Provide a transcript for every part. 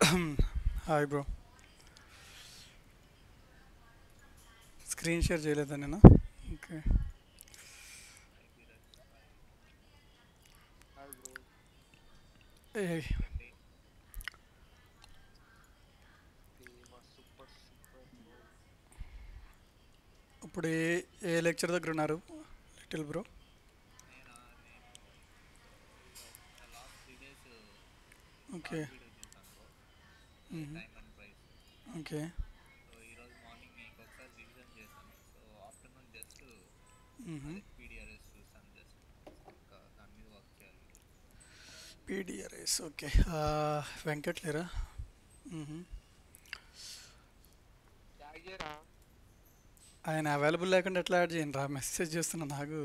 Hi bro. Screen share చేయలేదా నేను? Okay. ఏ, ఇప్పుడు ఏ లెక్చర్ దగ్గర ఉన్నారు లిటిల్ బ్రో? ఓకే. మ్మ్. ఓకే. మ్మ్. పీడిఆర్ఎస్ ఓకే. వెంకట్ లేరా? మ్మ్. ఆయన అవైలబుల్ లేకుండా ఎట్లా యాడ్ చేయండి రా, మెసేజ్ చేస్తున్నా నాకు.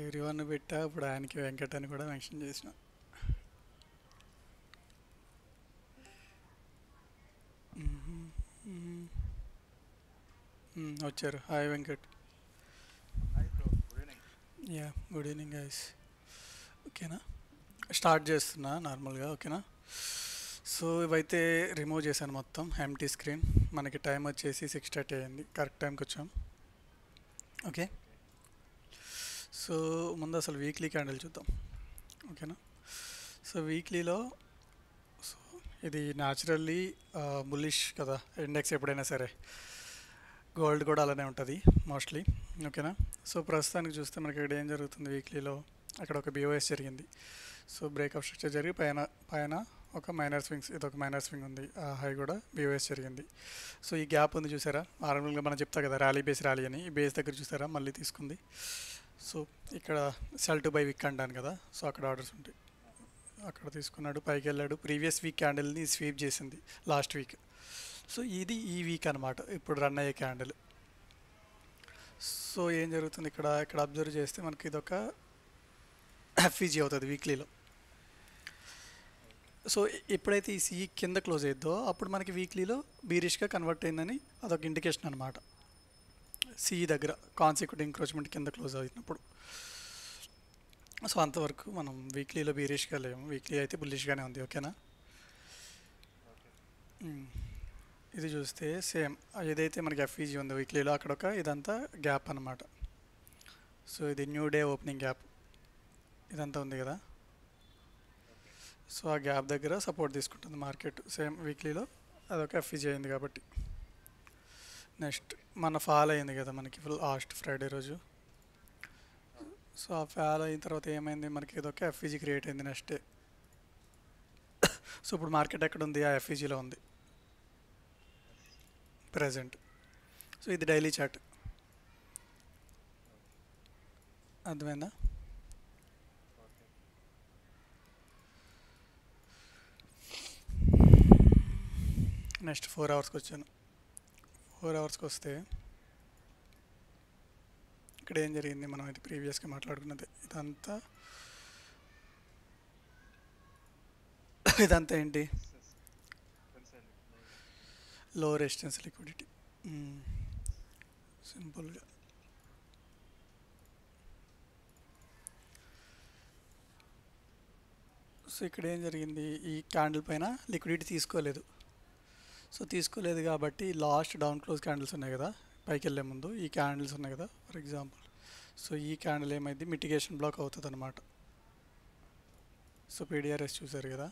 ఎవ్రీ వన్ పెట్టా, ఇప్పుడు ఆయనకి వెంకట్ అని కూడా మెన్షన్ చేసిన. మ్మ్. మ్మ్. వచ్చారు. Hi Venkat. Yeah, good evening guys. ఓకేనా, స్టార్ట్ చేస్తున్నా నార్మల్గా. ఓకేనా, సో ఇవైతే రిమూవ్ చేశాను మొత్తం ఎంటీ స్క్రీన్. మనకి టైం వచ్చేసి 6:30 అయింది, కరెక్ట్ టైంకి వచ్చాం. ఓకే, సో ముందు అసలు వీక్లీ క్యాండిల్ చూద్దాం. ఓకేనా, సో వీక్లీలో సో ఇది న్యాచురల్లీ బుల్లిష్ కదా ఇండెక్స్, ఎప్పుడైనా సరే గోల్డ్ కూడా అలానే ఉంటుంది మోస్ట్లీ. ఓకేనా, సో ప్రస్తుతానికి చూస్తే మనకి ఇక్కడ ఏం జరుగుతుంది వీక్లీలో, అక్కడ ఒక బిఓఎస్ జరిగింది. సో బ్రేక్అప్ స్ట్రక్చర్ జరిగి పైన పైన ఒక మైనర్ స్వింగ్స్, ఇది ఒక మైనర్ స్వింగ్ ఉంది, ఆ హై కూడా బిఓఎస్ జరిగింది. సో ఈ గ్యాప్ ఉంది చూసారా, నార్మల్గా మనం చెప్తా కదా ర్యాలీ బేస్ ర్యాలీ అని, ఈ బేస్ దగ్గర చూసారా మళ్ళీ తీసుకుంది. సో ఇక్కడ సెల్ టు బై విక్ అంటాను కదా, సో అక్కడ ఆర్డర్స్ ఉంటాయి, అక్కడ తీసుకున్నాడు, పైకి వెళ్ళాడు. ప్రీవియస్ వీక్ క్యాండిల్ని స్వీప్ చేసింది లాస్ట్ వీక్. సో ఇది ఈ వీక్ అనమాట ఇప్పుడు రన్ అయ్యే క్యాండిల్. సో ఏం జరుగుతుంది ఇక్కడ, ఇక్కడ అబ్జర్వ్ చేస్తే మనకి ఇదొక ఎఫ్ఈజీ అవుతుంది వీక్లీలో. సో ఎప్పుడైతే ఈ సిఈ కింద క్లోజ్ అయిద్దో అప్పుడు మనకి వీక్లీలో బీరిష్గా కన్వర్ట్ అయిందని అదొక ఇండికేషన్ అనమాట. సిఈ దగ్గర కాన్సిక్యూటివ్ ఎంక్రోచ్మెంట్ కింద క్లోజ్ అయినప్పుడు. సో అంతవరకు మనం వీక్లీలో బీరిష్గా లేము, వీక్లీ అయితే బుల్లిష్గానే ఉంది. ఓకేనా, మ్మ్. ఇది చూస్తే సేమ్ ఏదైతే మనకి ఎఫ్ఈజీ ఉందో వీక్లీలో, అక్కడ ఒక ఇదంతా గ్యాప్ అనమాట. సో ఇది న్యూ డే ఓపెనింగ్ గ్యాప్, ఇదంతా ఉంది కదా. సో ఆ గ్యాప్ దగ్గర సపోర్ట్ తీసుకుంటుంది మార్కెట్ సేమ్ వీక్లీలో, అదొక ఎఫ్ఈజీ అయింది కాబట్టి. నెక్స్ట్ మన ఫాల్ అయింది కదా మనకి లాస్ట్ ఫ్రైడే రోజు. సో ఆ ఫాల్ అయిన తర్వాత ఏమైంది, మనకి ఇదొక ఎఫ్ఈజీ క్రియేట్ అయింది నెక్స్ట్ డే. సో ఇప్పుడు మార్కెట్ ఎక్కడ ఉంది, ఆ ఎఫ్ఈజీలో ఉంది ప్రజెంట్. సో ఇది డైలీ చార్ట్, అర్థమైందా? నెక్స్ట్ 4 అవర్స్కి వచ్చాను. 4 అవర్స్కి వస్తే ఇక్కడ ఏం జరిగింది, మనం అయితే ప్రీవియస్గా మాట్లాడుకున్నది ఇదంతా. ఇదంతా ఏంటి, లో రెసిస్టెన్స్ లిక్విడిటీ సింపుల్గా. సో ఇక్కడ ఏం జరిగింది, ఈ క్యాండిల్ పైన లిక్విడిటీ తీసుకోలేదు. సో తీసుకోలేదు కాబట్టి లాస్ట్ డౌన్ క్లోజ్ క్యాండిల్స్ ఉన్నాయి కదా, పైకి వెళ్ళే ముందు ఈ క్యాండిల్స్ ఉన్నాయి కదా ఫర్ ఎగ్జాంపుల్. సో ఈ క్యాండిల్ ఏమైంది, మిటిగేషన్ బ్లాక్ అవుతుంది అనమాట. సో పీడిఆర్ఎస్ చూసారు కదా,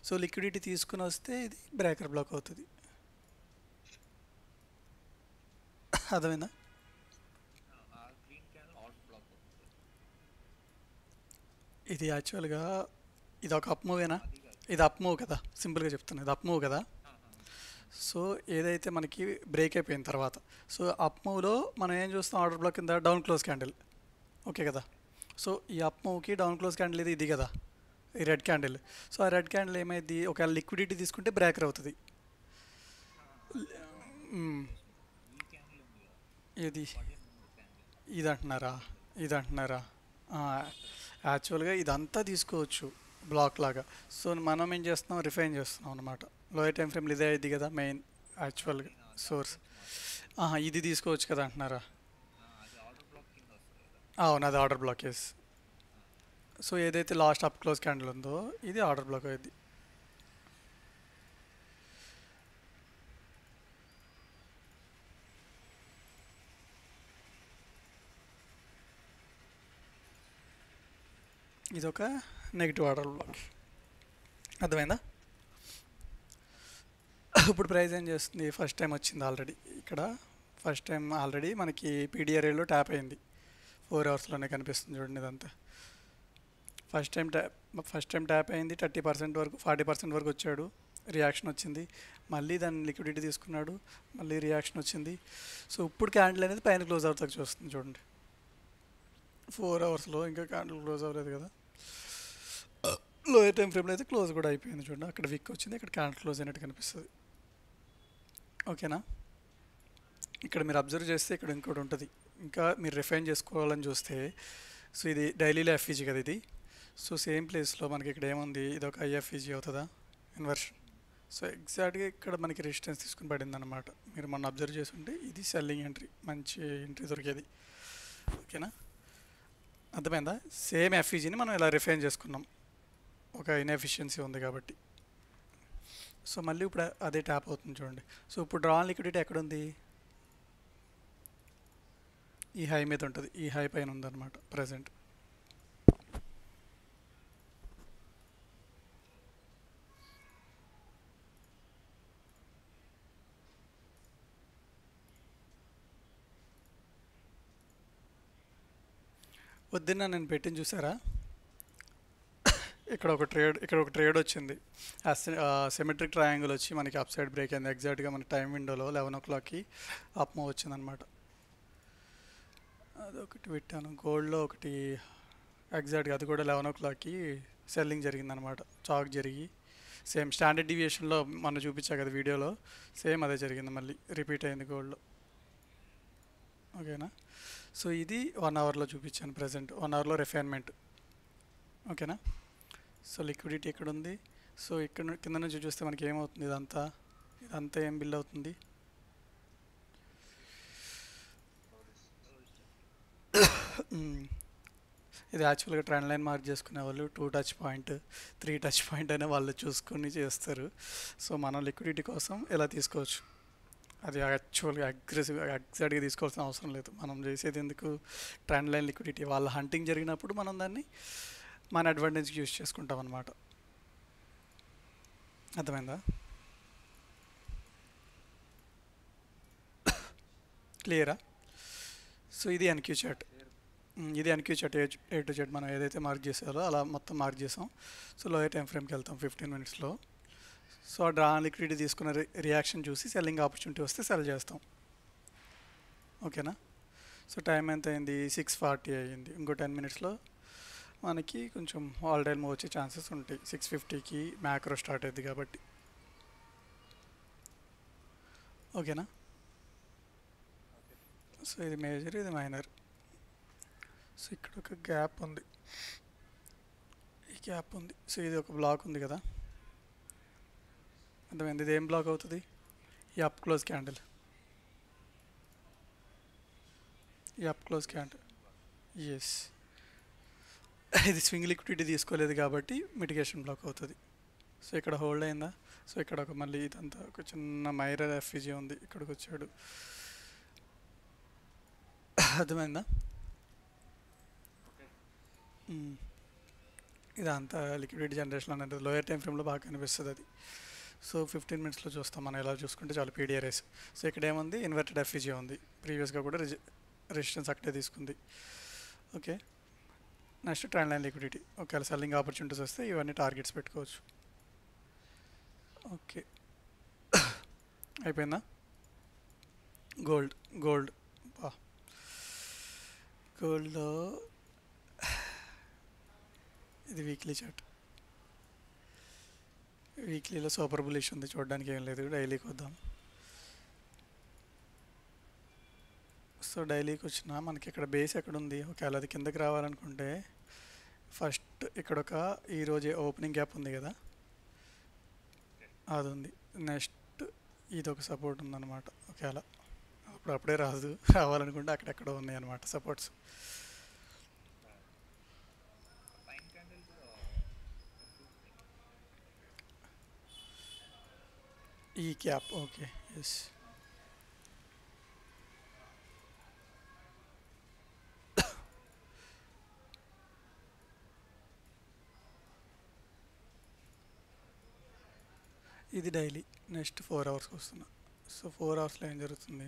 సో లిక్విడిటీ తీసుకుని వస్తే ఇది బ్రేకర్ బ్లాక్ అవుతుంది. అర్థమైందా? ఇది యాక్చువల్గా ఇది ఒక అప్ మూవేనా, ఇది అప్ మూవ్ కదా, సింపుల్గా చెప్తున్నా ఇది అప్ మూవ్ కదా. సో ఏదైతే మనకి బ్రేక్ అయిపోయిన తర్వాత, సో అప్ మూవ్లో మనం ఏం చూస్తాం, ఆర్డర్ బ్లాక్ కింద డౌన్ క్లోజ్ క్యాండిల్, ఓకే కదా. సో ఈ అప్ మూవ్కి డౌన్ క్లోజ్ క్యాండిల్ ఇది కదా, ఈ రెడ్ క్యాండిల్. సో ఆ రెడ్ క్యాండిల్ ఏమైంది, ఒకవేళ లిక్విడిటీ తీసుకుంటే బ్రేకర్ అవుతుంది. మ్మ్. ఇది ఇది అంటున్నారా, ఇది అంటున్నారా? యాక్చువల్గా ఇదంతా తీసుకోవచ్చు బ్లాక్ లాగా. సో మనం ఏం చేస్తున్నాం, రిఫైన్ చేస్తున్నాం అనమాట. లోయర్ టైం ఫ్రేమ్లు ఇదే అయింది కదా మెయిన్ యాక్చువల్గా సోర్స్. ఇది తీసుకోవచ్చు కదా అంటున్నారా? అవును, అది ఆర్డర్ బ్లాక్. ఎస్, సో ఏదైతే లాస్ట్ అప్ క్లోజ్ క్యాండిల్ ఉందో ఇది ఆర్డర్ బ్లాక్ అయింది. ఇదొక నెగిటివ్ ఆర్డర్ బ్లాక్. అర్థమైందా? ఇప్పుడు ప్రైస్ ఏం చేస్తుంది, ఫస్ట్ టైం వచ్చింది ఆల్రెడీ. ఇక్కడ ఫస్ట్ టైం ఆల్రెడీ మనకి పీడిఆర్ఏలో ట్యాప్ అయింది. 4 అవర్స్లోనే కనిపిస్తుంది చూడండి ఇదంతా. ఫస్ట్ టైం ట్యాప్ అయింది, 30% వరకు 40% వరకు వచ్చాడు, రియాక్షన్ వచ్చింది. మళ్ళీ దాన్ని లిక్విడిటీ తీసుకున్నాడు, మళ్ళీ రియాక్షన్ వచ్చింది. సో ఇప్పుడు క్యాండిల్ అనేది పైన క్లోజ్ అవుతాకి చూస్తుంది చూడండి. 4 అవర్స్లో ఇంకా క్యాండిల్ క్లోజ్ అవ్వలేదు కదా. లోయర్ టైం ఫ్రేమ్లో అయితే క్లోజ్ కూడా అయిపోయింది చూడండి. అక్కడ విక్ వచ్చింది, ఇక్కడ క్యాండిల్ క్లోజ్ అయినట్టు కనిపిస్తుంది. ఓకేనా? ఇక్కడ మీరు అబ్జర్వ్ చేస్తే ఇక్కడ ఇంకోటి ఉంటుంది, ఇంకా మీరు రిఫైన్ చేసుకోవాలని చూస్తే. సో ఇది డైలీలో ఎఫ్ఈజీ కదా ఇది. సో సేమ్ ప్లేస్లో మనకి ఇక్కడ ఏముంది, ఇది ఒక ఐఎఫ్ఈజీ అవుతుందా ఇన్వర్షన్. సో ఎగ్జాక్ట్గా ఇక్కడ మనకి రెసిస్టెన్స్ తీసుకుని పడింది అనమాట. మీరు మొన్న అబ్జర్వ్ చేస్తుంటే ఇది సెల్లింగ్ ఎంట్రీ, మంచి ఎంట్రీ దొరికేది. ఓకేనా? అర్థమైందా? సేమ్ ఎఫ్ఈజీని మనం ఇలా రిఫైన్ చేసుకున్నాం, ఒక ఇన్ఎఫిషియన్సీ ఉంది కాబట్టి. సో మళ్ళీ ఇప్పుడు అదే ట్యాప్ అవుతుంది చూడండి. సో ఇప్పుడు డ్రా లిక్విడిటీ ఎక్కడుంది, ఈ హై మీద ఉంటుంది, ఈ హై పైన ఉందన్నమాట ప్రజెంట్. వద్దున్న నేను పెట్టింది చూసారా, ఇక్కడ ఒక ట్రేడ్ వచ్చింది. సిమెట్రిక్ ట్రయాంగిల్ వచ్చి మనకి అప్ సైడ్ బ్రేక్ అయింది. ఎగ్జాక్ట్గా మన టైం విండోలో 11 o'clockకి అప్ మూవ్ వచ్చిందనమాట. అదొకటి పెట్టాను. గోల్డ్లో ఒకటి ఎగ్జాక్ట్గా అది కూడా 11 o'clockకి సెల్లింగ్ జరిగిందనమాట. చాక్ జరిగి సేమ్ స్టాండర్డ్ డివియేషన్లో మనం చూపించా కదా వీడియోలో, సేమ్ అదే జరిగింది, మళ్ళీ రిపీట్ అయింది గోల్డ్లో. ఓకేనా? సో ఇది 1 అవర్లో చూపించాను, ప్రజెంట్ 1 అవర్లో రిఫైన్మెంట్. ఓకేనా? సో లిక్విడిటీ ఎక్కడ ఉంది, సో ఇక్కడ కింద నుంచి చూస్తే మనకి ఏమవుతుంది, ఇదంతా ఏం బిల్ అవుతుంది, ఇది యాక్చువల్గా ట్రెండ్ లైన్ మార్క్ చేసుకునే వాళ్ళు 2 touch point 3 touch point అయినా వాళ్ళు చూసుకొని చేస్తారు. సో మనం లిక్విడిటీ కోసం ఇలా తీసుకోవచ్చు. అది యాక్చువల్గా ఎగ్జాక్ట్గా తీసుకోవాల్సిన అవసరం లేదు. మనం చేసేది ఎందుకు, ట్రెండ్ లైన్ లిక్విడిటీ వాళ్ళ హంటింగ్ జరిగినప్పుడు మనం దాన్ని మన అడ్వాంటేజ్కి యూజ్ చేసుకుంటాం అన్నమాట. అర్థమైందా? క్లియరా? సో ఇది ఎన్క్యూ చార్ట్, ఇది NQ chart A to Z మనం ఏదైతే మార్క్ చేసారో అలా మొత్తం మార్క్ చేసాం. సో లోయర్ టైం ఫ్రేమ్కి వెళ్తాం 15 minutesలో. సో ఆ డ్రా లిక్విడిటీ తీసుకున్న రియాక్షన్ చూసి సెల్లింగ్ ఆపర్చునిటీ వస్తే సెల్ చేస్తాం. ఓకేనా? సో టైం ఎంత అయింది, 6:40 అయ్యింది. ఇంకో 10 minutesలో మనకి కొంచెం వాలటైల్ మూవ్ వచ్చే ఛాన్సెస్ ఉంటాయి. 6:50కి మ్యాక్రో స్టార్ట్ అయింది కాబట్టి. ఓకేనా? సో ఇది మేజర్, ఇది మైనర్. సో ఇక్కడ ఒక గ్యాప్ ఉంది, ఈ గ్యాప్ ఉంది. సో ఇది ఒక బ్లాక్ ఉంది కదా, అర్థమైంది. ఇది ఏం బ్లాక్ అవుతుంది, ఈ అప్ క్లోజ్ క్యాండిల్, ఈ అప్ క్లోజ్ క్యాండిల్. ఎస్, ఇది స్వింగ్ లిక్విడిటీ తీసుకోలేదు కాబట్టి మిటిగేషన్ బ్లాక్ అవుతుంది. సో ఇక్కడ హోల్డ్ అయిందా, సో ఇక్కడ ఒక మళ్ళీ ఇదంతా ఒక చిన్న మైరర్ ఎఫ్ఈజీ ఉంది, ఇక్కడికి వచ్చాడు. అర్థమైందా? ఇదంతా లిక్విడిటీ జనరేషన్ అనేది లోయర్ టైం ఫ్రేమ్లో బాగా కనిపిస్తుంది అది. సో 15 minutesలో చూస్తాం మనం, ఎలా చూసుకుంటే చాలా పీడిఆర్ఎస్. సో ఇక్కడ ఏముంది, ఇన్వర్టెడ్ ఎఫ్ఈజీ ఉంది, ప్రీవియస్గా కూడా రెసిస్టెన్స్ అక్కడే తీసుకుంది. Okay, next trend line liquidity. ఒకవేళ సెల్లింగ్ ఆపర్చునిటీస్ వస్తే ఇవన్నీ టార్గెట్స్ పెట్టుకోవచ్చు. ఓకే, అయిపోయిందా? గోల్డ్ గోల్డ్లో ఇది వీక్లీ చార్ట్. వీక్లీలో సూపర్ బులిష్ ఉంది, చూడడానికి ఏం లేదు. డైలీకి వద్దాం. సో డైలీకి వచ్చినా మనకి ఇక్కడ బేస్ ఎక్కడ ఉంది, ఒకవేళ అది కిందకి రావాలనుకుంటే ఫస్ట్ ఇక్కడ ఒక ఈరోజు ఓపెనింగ్ గ్యాప్ ఉంది కదా, అది ఉంది. నెక్స్ట్ ఇది ఒక సపోర్ట్ ఉందన్నమాట. ఒకవేళ అప్పుడే రావాలనుకుంటే అక్కడెక్కడో ఉన్నాయి అన్నమాట సపోర్ట్స్. ఈ క్యాప్ ఓకే. ఎస్. ఇది డైలీ నెక్స్ట్ 4 అవర్స్కి వస్తున్నా. సో 4 అవర్స్లో ఏం జరుగుతుంది,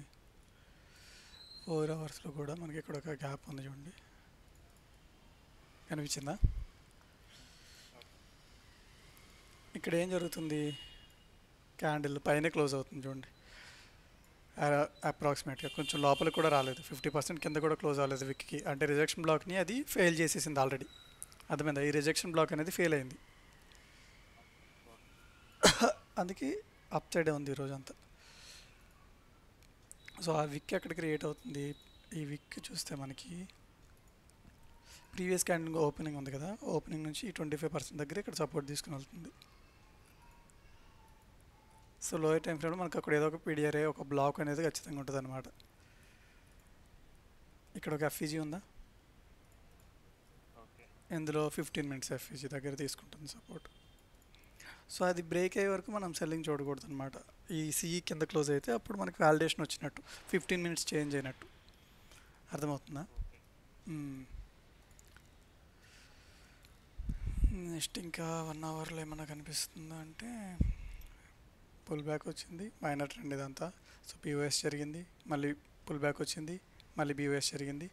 4 అవర్స్లో కూడా మనకి ఇక్కడ ఒక గ్యాప్ ఉంది చూడండి, కనిపించిందా? ఇక్కడ ఏం జరుగుతుంది, క్యాండిల్ పైన క్లోజ్ అవుతుంది చూడండి, అప్రాక్సిమేట్గా కొంచెం లోపలికి కూడా రాలేదు, 50% కింద కూడా క్లోజ్ అవ్వలేదు విక్కి. అంటే రిజెక్షన్ బ్లాక్ని అది ఫెయిల్ చేసేసింది ఆల్రెడీ. అర్థమైందా? ఈ రిజెక్షన్ బ్లాక్ అనేది ఫెయిల్ అయింది, అందుకే అప్ సైడే ఉంది ఈరోజంతా. సో ఆ విక్ ఎక్కడ క్రియేట్ అవుతుంది, ఈ విక్ చూస్తే మనకి ప్రీవియస్ క్యాండిల్ ఓపెనింగ్ ఉంది కదా, ఓపెనింగ్ నుంచి 25% దగ్గర ఇక్కడ సపోర్ట్ తీసుకుని వెళ్తుంది. సో లోయర్ టైం ఫ్రేమ్లో మనకు అక్కడ ఏదో ఒక పీడిఆర్ఏ ఒక బ్లాక్ అనేది ఖచ్చితంగా ఉంటుంది అనమాట. ఇక్కడ ఒక ఎఫ్ఈజీ ఉందా, ఇందులో 15 మినిట్స్ ఎఫ్ఈజీ దగ్గర తీసుకుంటుంది సపోర్ట్. సో అది బ్రేక్ అయ్యే వరకు మనం సెల్లింగ్ చూడకూడదు అనమాట. ఈ సిఈ కింద క్లోజ్ అయితే అప్పుడు మనకి వాలిడేషన్ వచ్చినట్టు, 15 మినిట్స్ చేంజ్ అయినట్టు. అర్థమవుతుందా? నెక్స్ట్ ఇంకా 1 అవర్లో ఏమన్నా కనిపిస్తుందా అంటే, పుల్ బ్యాక్ వచ్చింది, మైనర్ ట్రెండ్ ఇదంతా. సో పీఓఎస్ జరిగింది, మళ్ళీ పుల్ బ్యాక్ వచ్చింది, మళ్ళీ బీఓఎస్ జరిగింది.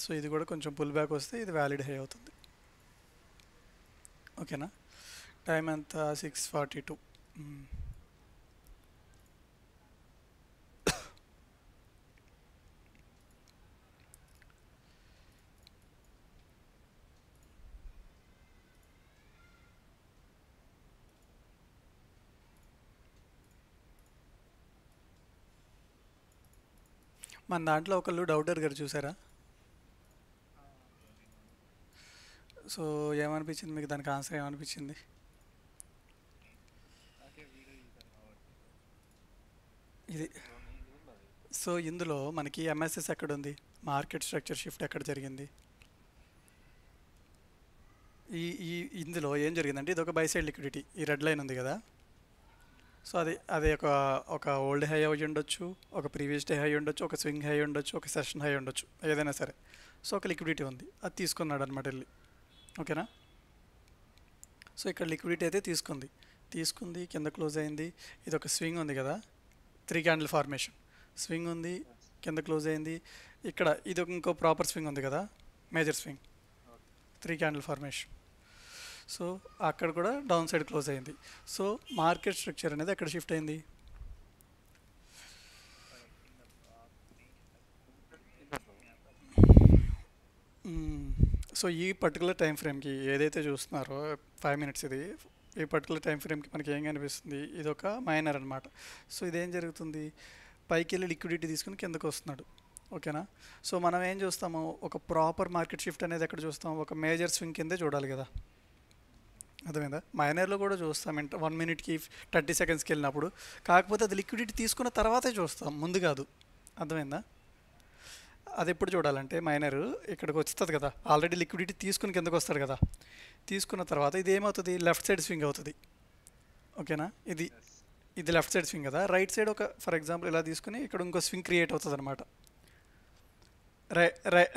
సో ఇది కూడా కొంచెం పుల్ బ్యాక్ వస్తే ఇది వ్యాలిడ్ హై అవుతుంది. ఓకేనా? టైం ఎంత, 6:42. మన దాంట్లో ఒకళ్ళు డౌటర్ గారు చూసారా? సో ఏమనిపించింది మీకు, దానికి ఆన్సర్ ఏమనిపించింది? ఇది సో ఇందులో మనకి ఎంఎస్ఎస్ ఎక్కడ ఉంది, మార్కెట్ స్ట్రక్చర్ షిఫ్ట్ ఎక్కడ జరిగింది, ఈ ఈ ఇందులో ఏం జరిగిందంటే ఇది ఒక బై సైడ్ లిక్విడిటీ, ఈ రెడ్ లైన్ ఉంది కదా. సో అది ఒక ఓల్డ్ హై అయి ఉండొచ్చు, ఒక ప్రీవియస్ డే హై ఉండొచ్చు, ఒక స్వింగ్ హై ఉండొచ్చు, ఒక సెషన్ హై ఉండొచ్చు, ఏదైనా సరే. సో ఒక లిక్విడిటీ ఉంది, అది తీసుకున్నాడు అనమాట వెళ్ళి. ఓకేనా? సో ఇక్కడ లిక్విడిటీ అయితే తీసుకుంది కింద క్లోజ్ అయింది. ఇది ఒక స్వింగ్ ఉంది కదా, 3 క్యాండిల్ ఫార్మేషన్ స్వింగ్ ఉంది, కింద క్లోజ్ అయింది. ఇక్కడ ఇది ఇంకో ప్రాపర్ స్వింగ్ ఉంది కదా, major swing, 3 candle formation. So అక్కడ కూడా డౌన్ సైడ్ క్లోజ్ అయింది. సో మార్కెట్ స్ట్రక్చర్ అనేది ఎక్కడ షిఫ్ట్ అయింది, సో ఈ పర్టికులర్ టైం ఫ్రేమ్కి ఏదైతే చూస్తున్నారో 5 మినిట్స్, ఈ పర్టికులర్ టైం ఫ్రేమ్కి మనకి ఏం కనిపిస్తుంది, ఇది ఒక మైనర్ అనమాట. సో ఇదేం జరుగుతుంది, పైకి వెళ్ళి లిక్విడిటీ తీసుకుని కిందకు వస్తున్నాడు. ఓకేనా? సో మనం ఏం చూస్తాము, ఒక ప్రాపర్ మార్కెట్ షిఫ్ట్ అనేది ఎక్కడ చూస్తాం, ఒక మేజర్ స్వింగ్ కిందే చూడాలి కదా. అర్థమైందా? మైనర్లో కూడా చూస్తాం 1 మినిట్కి 30 సెకండ్స్కి వెళ్ళినప్పుడు, కాకపోతే అది లిక్విడిటీ తీసుకున్న తర్వాతే చూస్తాం, ముందు కాదు. అర్థమైందా? అది ఎప్పుడు చూడాలంటే, మైనర్ ఇక్కడికి వస్తుంది కదా, ఆల్రెడీ లిక్విడిటీ తీసుకుని కిందకు వస్తాడు కదా, తీసుకున్న తర్వాత ఇది ఏమవుతుంది, లెఫ్ట్ సైడ్ స్వింగ్ అవుతుంది. ఓకేనా? ఇది లెఫ్ట్ సైడ్ స్వింగ్ కదా, రైట్ సైడ్ ఒక ఫర్ ఎగ్జాంపుల్ ఇలా తీసుకుని ఇక్కడ ఇంకో స్వింగ్ క్రియేట్ అవుతుంది అనమాట,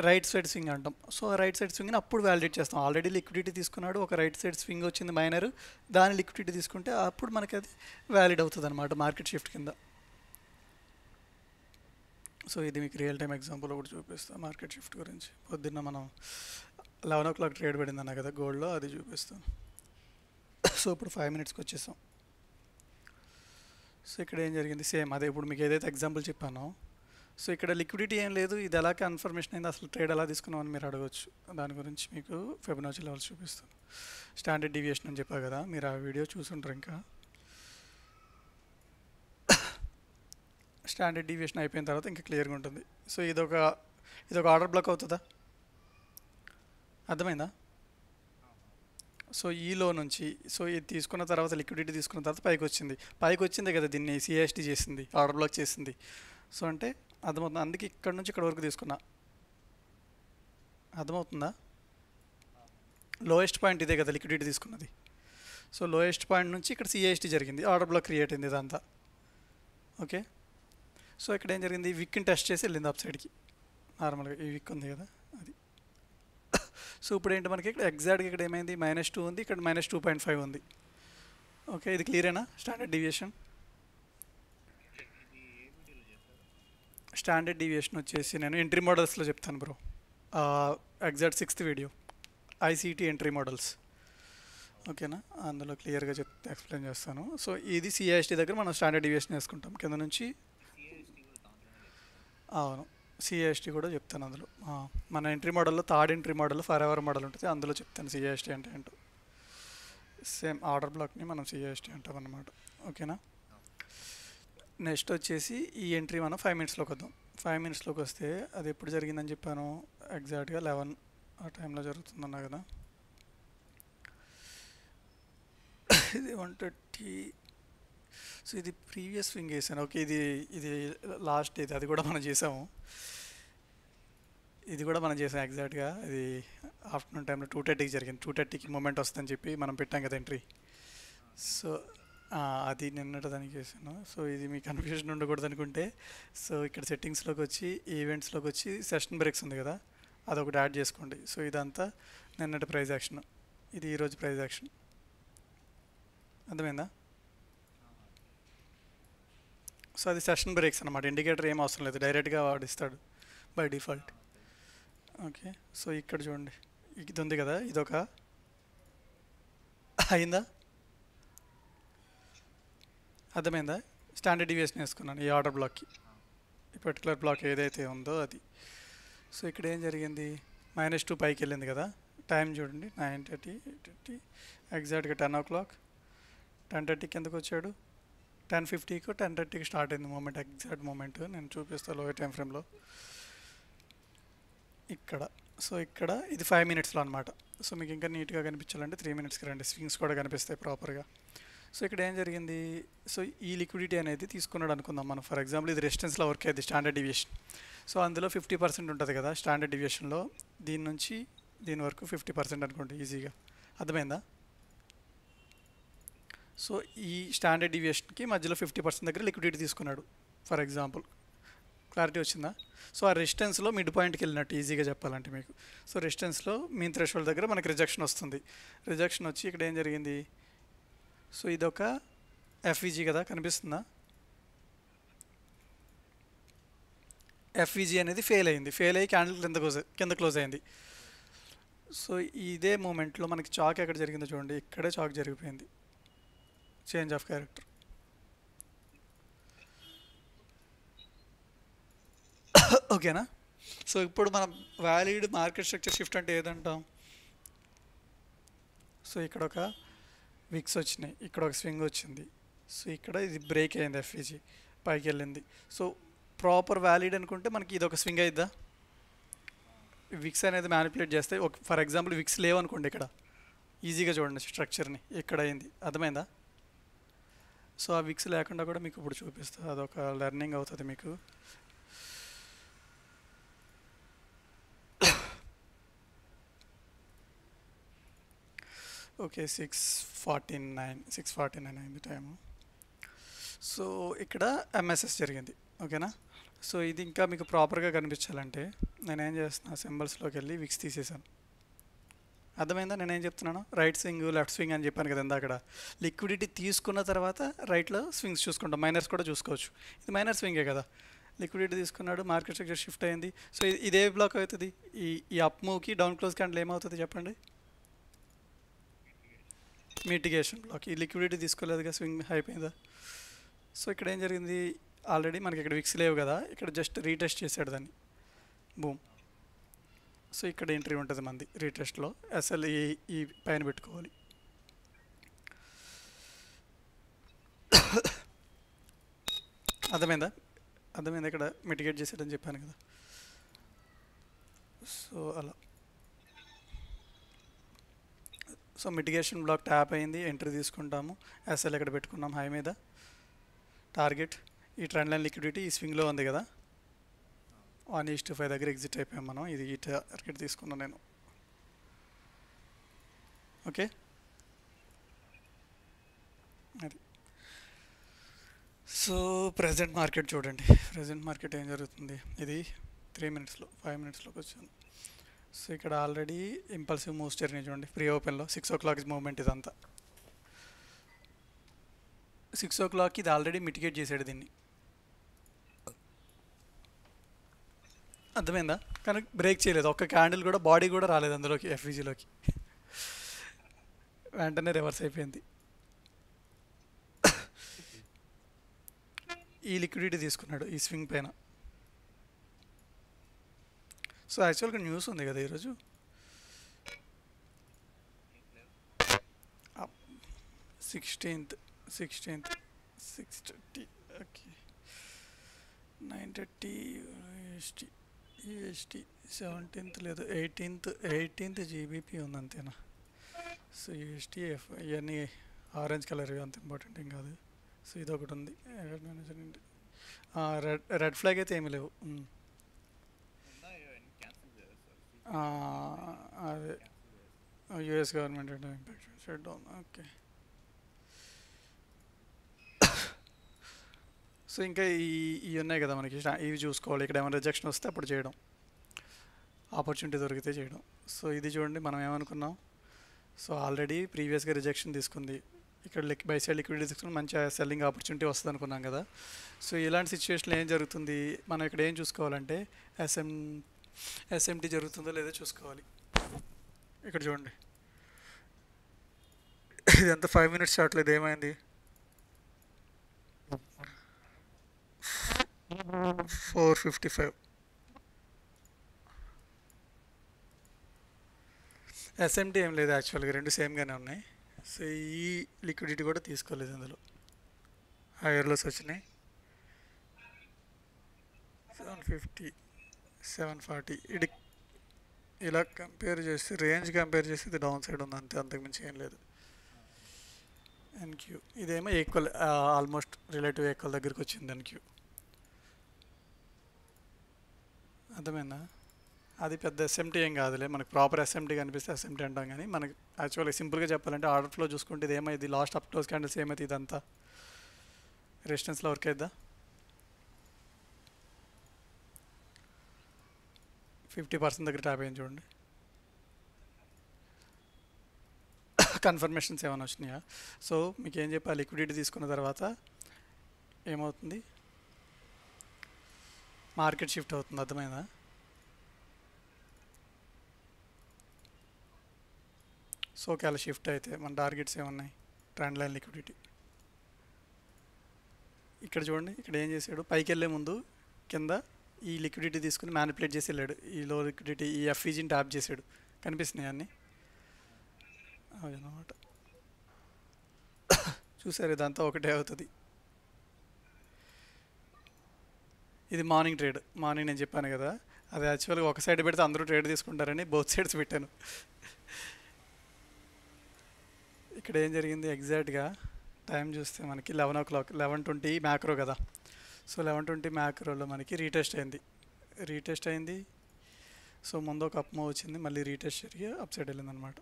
రైట్ సైడ్ స్వింగ్ అంటాం. సో రైట్ సైడ్ స్వింగ్ని అప్పుడు వ్యాలిడేట్ చేస్తాం. ఆల్రెడీ లిక్విడిటీ తీసుకున్నాడు, ఒక రైట్ సైడ్ స్వింగ్ వచ్చింది మైనర్, దాని లిక్విడిటీ తీసుకుంటే అప్పుడు మనకి అది వ్యాలిడ్ అవుతుంది అనమాట మార్కెట్ షిఫ్ట్ కింద. సో ఇది మీకు రియల్ టైం ఎగ్జాంపుల్ ఒకటి చూపిస్తాం మార్కెట్ షిఫ్ట్ గురించి. పొద్దున్న మనం 11 o'clock ట్రేడ్ పడింది అన్న కదా గోల్డ్లో, అది చూపిస్తాం. సో ఇప్పుడు 5 మినిట్స్కి వచ్చేసాం. సో ఇక్కడ ఏం జరిగింది, సేమ్ అదే ఇప్పుడు మీకు ఏదైతే ఎగ్జాంపుల్ చెప్పానో. సో ఇక్కడ లిక్విడిటీ ఏం లేదు, ఇది ఎలా కన్ఫర్మేషన్ అయింది, అసలు ట్రేడ్ ఎలా తీసుకున్నామని మీరు అడగవచ్చు. దాని గురించి మీకు ఫిబొనాచి లెవెల్స్ చూపిస్తాను. స్టాండర్డ్ డీవియేషన్ అని చెప్పా కదా, మీరు ఆ వీడియో చూసుంటారు. ఇంకా స్టాండర్డ్ డీవియేషన్ అయిపోయిన తర్వాత ఇంకా క్లియర్గా ఉంటుంది. సో ఇదొక ఆర్డర్ బ్లాక్ అవుతుందా, అర్థమైందా? సో ఈలో నుంచి సో ఇది తీసుకున్న తర్వాత లిక్విడిటీ తీసుకున్న తర్వాత పైకి వచ్చింది కదా, దీన్ని సిఎస్టీ చేసింది, ఆర్డర్ బ్లాక్ చేసింది. సో అంటే అర్థమవుతుంది, అందుకే ఇక్కడ నుంచి ఇక్కడ వరకు తీసుకున్నా. అర్థమవుతుందా? లోయెస్ట్ పాయింట్ ఇదే కదా లిక్విడిటీ తీసుకున్నది. సో లోయెస్ట్ పాయింట్ నుంచి ఇక్కడ సిఎస్టీ జరిగింది, ఆర్డర్ బ్లాక్ క్రియేట్ అయింది ఇదంతా. ఓకే, సో ఇక్కడ ఏం జరిగింది, విక్ని టెస్ట్ చేసి వెళ్ళింది అప్ సైడ్కి. నార్మల్గా ఈ విక్ ఉంది కదా అది. సో ఇప్పుడు ఏంటి మనకి ఇక్కడ ఎగ్జాక్ట్గా ఇక్కడ ఏమైంది, -2 ఉంది, ఇక్కడ -2.5 ఉంది. ఓకే, ఇది క్లియరేనా స్టాండర్డ్ డీవియేషన్? స్టాండర్డ్ డీవియేషన్ వచ్చేసి నేను ఎంట్రీ మోడల్స్లో చెప్తాను bro. Exact 6th video ICT entry models. ఓకేనా, అందులో క్లియర్గా ఎక్స్ప్లెయిన్ చేస్తాను. సో ఇది సిఐఎస్టీ దగ్గర మనం స్టాండర్డ్ డీవియేషన్ వేసుకుంటాం కింద నుంచి. అవును, సిఐఎస్టీ కూడా చెప్తాను అందులో. మన ఎంట్రీ మోడల్లో third entry model for ever model ఉంటుంది, అందులో చెప్తాను సిఐఎస్టీ అంటే ఏంటో. సేమ్ ఆర్డర్ బ్లాక్ని మనం సిఐఎస్టీ అంటాం అన్నమాట. ఓకేనా, నెక్స్ట్ వచ్చేసి ఈ ఎంట్రీ మనం 5 మినిట్స్లోకి వద్దాం. 5 మినిట్స్లోకి వస్తే అది ఎప్పుడు జరిగిందని చెప్పాను, ఎగ్జాక్ట్గా 11 ఆ టైంలో జరుగుతుందన్నా కదా. ఇది 130. సో ఇది ప్రీవియస్ స్వింగ్ వేసాను. ఓకే, ఇది లాస్ట్ ఇది, అది కూడా మనం చేసాము. ఇది కూడా మనం చేసాం ఎగ్జాక్ట్గా. ఇది ఆఫ్టర్నూన్ టైంలో 2:30కి జరిగింది. 2:30కి మూమెంట్ వస్తుందని చెప్పి మనం పెట్టాం కదా ఎంట్రీ. సో అది నిన్నటి దానికి చేశాను. సో ఇది మీ కన్ఫ్యూజన్ ఉండకూడదు అనుకుంటే, సో ఇక్కడ సెట్టింగ్స్లోకి వచ్చి ఈవెంట్స్లోకి వచ్చి సెషన్ బ్రేక్స్ ఉంది కదా, అదొకటి యాడ్ చేసుకోండి. సో ఇదంతా నిన్నటి ప్రైజ్ యాక్షన్, ఇది ఈరోజు ప్రైజ్ యాక్షన్. అర్థమైందా? సో అది సెషన్ బ్రేక్స్ అనమాట, ఇండికేటర్ ఏం అవసరం లేదు, డైరెక్ట్గా వాడిస్తాడు బై డిఫాల్ట్. ఓకే, సో ఇక్కడ చూడండి, ఇది ఉంది కదా, ఇదొక అయిందా, అర్థమైందా? స్టాండర్డ్ డీవియేషన్ వేసుకున్నాను ఈ ఆర్డర్ బ్లాక్కి, ఈ పర్టికులర్ బ్లాక్ ఏదైతే ఉందో అది. సో ఇక్కడ ఏం జరిగింది, -2 పైకి వెళ్ళింది కదా. టైం చూడండి 9:30, 8:30, ఎగ్జాక్ట్గా 10 o'clock. 10:30కి ఎందుకు వచ్చాడు, 10:50కో 10:30కి స్టార్ట్ అయింది మూమెంట్, ఎగ్జాక్ట్ మూమెంట్ నేను చూపిస్తాను లోయర్ టైం ఫ్రేమ్లో ఇక్కడ. సో ఇక్కడ ఇది 5 మినిట్స్లో అనమాట. సో మీకు ఇంకా నీట్గా కనిపించాలంటే 3 మినిట్స్కి రండి, స్వింగ్స్ కూడా కనిపిస్తాయి ప్రాపర్గా. సో ఇక్కడ ఏం జరిగింది, సో ఈ లిక్విడిటీ అనేది తీసుకున్నాడు అనుకుందాం మనం. ఫర్ ఎగ్జాంపుల్ ఇది రెసిస్టెన్స్లో వర్క్ అయ్యింది స్టాండర్డ్ డీవియేషన్. సో అందులో 50% ఉంటుంది కదా స్టాండర్డ్ డీవియేషన్లో, దీని నుంచి దీని వరకు 50% అనుకోండి ఈజీగా. అర్థమైందా? సో ఈ స్టాండర్డ్ డీవియేషన్కి మధ్యలో 50% దగ్గర లిక్విడిటీ తీసుకున్నాడు ఫర్ ఎగ్జాంపుల్. క్లారిటీ వచ్చిందా? సో ఆ రెసిస్టెన్స్లో మిడ్ పాయింట్కి వెళ్ళినట్టు ఈజీగా చెప్పాలంటే మీకు. సో రెసిస్టెన్స్లో మీన్ థ్రెషోల్డ్ దగ్గర మనకి రిజెక్షన్ వస్తుంది. రిజెక్షన్ వచ్చి ఇక్కడ ఏం జరిగింది, సో ఇదొక ఎఫ్ఈజీ కదా, కనిపిస్తుందా? ఎఫ్ఈజీ అనేది ఫెయిల్ అయింది, ఫెయిల్ అయ్యి క్యాండిల్ కింద క్లోజ్ అయింది. సో ఇదే మూమెంట్లో మనకి చాక్ ఎక్కడ జరిగిందో చూడండి, ఇక్కడే చాక్ జరిగిపోయింది, చేంజ్ ఆఫ్ క్యారెక్టర్. ఓకేనా? సో ఇప్పుడు మనం వ్యాలిడ్ మార్కెట్ స్ట్రక్చర్ షిఫ్ట్ అంటే ఏదంటాం, సో ఇక్కడ ఒక విక్స్ వచ్చినాయి, ఇక్కడ ఒక స్వింగ్ వచ్చింది, సో ఇక్కడ ఇది బ్రేక్ అయింది, ఎఫ్ఈజీ పైకి వెళ్ళింది. సో ప్రాపర్ వ్యాలిడ్ అనుకుంటే మనకి ఇది ఒక స్వింగ్ అయిద్దా, విక్స్ అనేది మ్యానిపులేట్ చేస్తే. ఒక ఫర్ ఎగ్జాంపుల్ విక్స్ లేవనుకోండి, ఇక్కడ ఈజీగా చూడండి స్ట్రక్చర్ని, ఇక్కడ అయింది, అర్థమైందా? సో ఆ విక్స్ లేకుండా కూడా మీకు ఇప్పుడు చూపిస్తుంది, అదొక లెర్నింగ్ అవుతుంది మీకు. ఓకే, 6:49 అయింది టైము. సో ఇక్కడ ఎంఎస్ఎస్ జరిగింది. ఓకేనా? సో ఇది ఇంకా మీకు ప్రాపర్గా కనిపించాలంటే నేనేం చేస్తున్నా, సింబల్స్లోకి వెళ్ళి విక్స్ తీసేసాను. అర్థమైందా నేనేం చెప్తున్నాను? రైట్ స్వింగ్ లెఫ్ట్ స్వింగ్ అని చెప్పాను కదా ఇందాక. లిక్విడిటీ తీసుకున్న తర్వాత రైట్లో స్వింగ్స్ చూసుకుంటాం, మైనర్స్ కూడా చూసుకోవచ్చు. ఇది మైనర్ స్వింగే కదా, లిక్విడిటీ తీసుకున్నాడు, మార్కెట్ స్ట్రక్చర్ షిఫ్ట్ అయింది. సో ఇదే బ్లాక్ అవుతుంది, ఈ అప్ మూవ్కి డౌన్ క్లోజ్ క్యాండిల్ ఏమవుతుంది చెప్పండి, మిటిగేషన్ బ్లాక్. ఈ లిక్విడిటీ తీసుకోలేదుగా, స్వింగ్ అయిపోయిందా? సో ఇక్కడ ఏం జరిగింది, ఆల్రెడీ మనకి ఇక్కడ విక్స్ లేవు కదా, ఇక్కడ జస్ట్ రీటెస్ట్ చేసాడు దాన్ని, బూమ్. సో ఇక్కడ ఎంట్రీ ఉంటుంది మంది రీటెస్ట్లో, అసలు ఈ పైన పెట్టుకోవాలి. అర్థమైందా? ఇక్కడ మిటిగేట్ చేసాడని చెప్పాను కదా. సో అలా, సో మిటిగేషన్ బ్లాక్ ట్యాప్ అయింది, ఎంట్రీ తీసుకుంటాము, ఎస్ఎల్ ఎక్కడ పెట్టుకున్నాం, హై మీద టార్గెట్. ఈ ట్రెండ్ లైన్ లిక్విడిటీ ఈ స్వింగ్లో ఉంది కదా, 1:5 దగ్గర ఎగ్జిట్ అయిపోయాం మనం, ఇది ఈ టార్గెట్ తీసుకున్నాను నేను. ఓకే, సో ప్రజెంట్ మార్కెట్ చూడండి, ప్రజెంట్ మార్కెట్ ఏం జరుగుతుంది. ఇది 3 మినిట్స్లో 5 మినిట్స్లోకి వచ్చింది. సో ఇక్కడ ఆల్రెడీ ఇంపల్సివ్ మూవ్స్ జరిగినాయి చూడండి. ప్రీ ఓపెన్లో 6 o'clock మూవ్మెంట్ ఇదంతా. 6 o'clock ఇది ఆల్రెడీ మిటిగేట్ చేసాడు దీన్ని, అర్థమైందా? కానీ బ్రేక్ చేయలేదు, ఒక్క క్యాండిల్ కూడా, బాడీ కూడా రాలేదు అందులోకి, ఎఫ్విజీలోకి. వెంటనే రివర్స్ అయిపోయింది. ఈ లిక్విడిటీ తీసుకున్నాడు ఈ స్వింగ్ పైన. సో యాక్చువల్గా న్యూస్ ఉంది కదా ఈరోజు, 16th 6:30, ఓకే 9:30 యూఎస్టీ. 17th లేదు, 18th జీబీపీ ఉంది అంతేనా. సో యూఎస్టీ ఇవన్నీ ఆరెంజ్ కలర్, అంత ఇంపార్టెంట్ ఏం కాదు. సో ఇది ఒకటి ఉంది. రెడ్ ఫ్లాగ్ అయితే ఏమి లేవు. అదే US government impact shut down, okay. So ఇంకా ఇవి ఉన్నాయి కదా మనకి, ఇవి చూసుకోవాలి. ఇక్కడ ఏమైనా రిజెక్షన్ వస్తే అప్పుడు చేయడం, ఆపర్చునిటీ దొరికితే చేయడం. సో ఇది చూడండి, మనం ఏమనుకున్నాం. సో ఆల్రెడీ ప్రీవియస్గా రిజెక్షన్ తీసుకుంది, ఇక్కడ బై సైడ్ లిక్విడిటీ తీసుకుని మంచి సెల్లింగ్ ఆపర్చునిటీ వస్తుంది అనుకున్నాం కదా. సో ఇలాంటి సిచ్యువేషన్లో ఏం జరుగుతుంది, మనం ఇక్కడ ఏం చూసుకోవాలంటే ఎస్ఎంటీ జరుగుతుందో లేదో చూసుకోవాలి. ఇక్కడ చూడండి, ఇదంతా 5 minutes చార్ట్లో ఇది ఏమైంది, 455. ఎస్ఎంటీ ఏం లేదు యాక్చువల్గా, రెండు సేమ్గానే ఉన్నాయి. సో ఈ లిక్విడిటీ కూడా తీసుకోలేదు ఇందులో, హైయర్లోస్ వచ్చినాయి. 750 740 ఇది ఇలా కంపేర్ చేస్తే, రేంజ్ కంపేర్ చేస్తే ఇది డౌన్ సైడ్ ఉంది అంతే, అంతకుమించి ఏం లేదు. ఎన్క్యూ ఇదేమో ఈక్వల్, ఆల్మోస్ట్ రిలేటివ్ ఈక్వల్ దగ్గరికి వచ్చింది ఎన్క్యూ, అర్థమైందా? అది పెద్ద ఎస్ఎంటీ ఏం కాదులే, మనకు ప్రాపర్ ఎస్ఎంటీ కనిపిస్తే ఎస్ఎంటీ అంటాం. కానీ మనకి యాక్చువల్గా సింపుల్గా చెప్పాలంటే ఆర్డర్ ఫ్లో చూసుకుంటే ఇది ఏమైంది, లాస్ట్ అప్ క్లోజ్ క్యాండిల్స్ ఏమైతే ఇదంతా రెసిస్టెన్స్లో వర్క్ అయిద్దా. 50% దగ్గర ట్యాప్ అయ్యింది చూడండి. కన్ఫర్మేషన్స్ ఏమైనా వచ్చినాయా? సో మీకు ఏం చెప్పాలి, లిక్విడిటీ తీసుకున్న తర్వాత ఏమవుతుంది, మార్కెట్ షిఫ్ట్ అవుతుంది, అర్థమైందా? సో ఒకవేళ షిఫ్ట్ అయితే మన టార్గెట్స్ ఏమన్నాయి, ట్రెండ్ లైన్ లిక్విడిటీ. ఇక్కడ చూడండి, ఇక్కడ ఏం చేశాడు, పైకి వెళ్ళే ముందు కింద ఈ లిక్విడిటీ తీసుకుని మ్యానిపులేట్ చేసి వెళ్ళాడు. ఈ లో లిక్విడిటీ ఈ ఎఫ్ఈజీని ట్యాప్ చేశాడు, కనిపిస్తున్నాయి అన్నీ అన్నమాట. చూసారు, ఇదంతా ఒకటే అవుతుంది. ఇది మార్నింగ్ ట్రేడ్, మార్నింగ్ నేను చెప్పాను కదా, అది యాక్చువల్గా ఒక సైడ్ పెడితే అందరూ ట్రేడ్ తీసుకుంటారని బోత్ సైడ్స్ పెట్టాను. ఇక్కడ ఏం జరిగింది ఎగ్జాక్ట్గా టైం చూస్తే మనకి 11 o'clock, 11:20 మ్యాక్రో కదా. సో 11:20 మ్యాక్రోలో మనకి రీటెస్ట్ అయింది. సో ముందు ఒక అప్ మూవ్ వచ్చింది, మళ్ళీ రీటెస్ట్ జరిగి అప్ సైడ్ వెళ్ళింది అనమాట.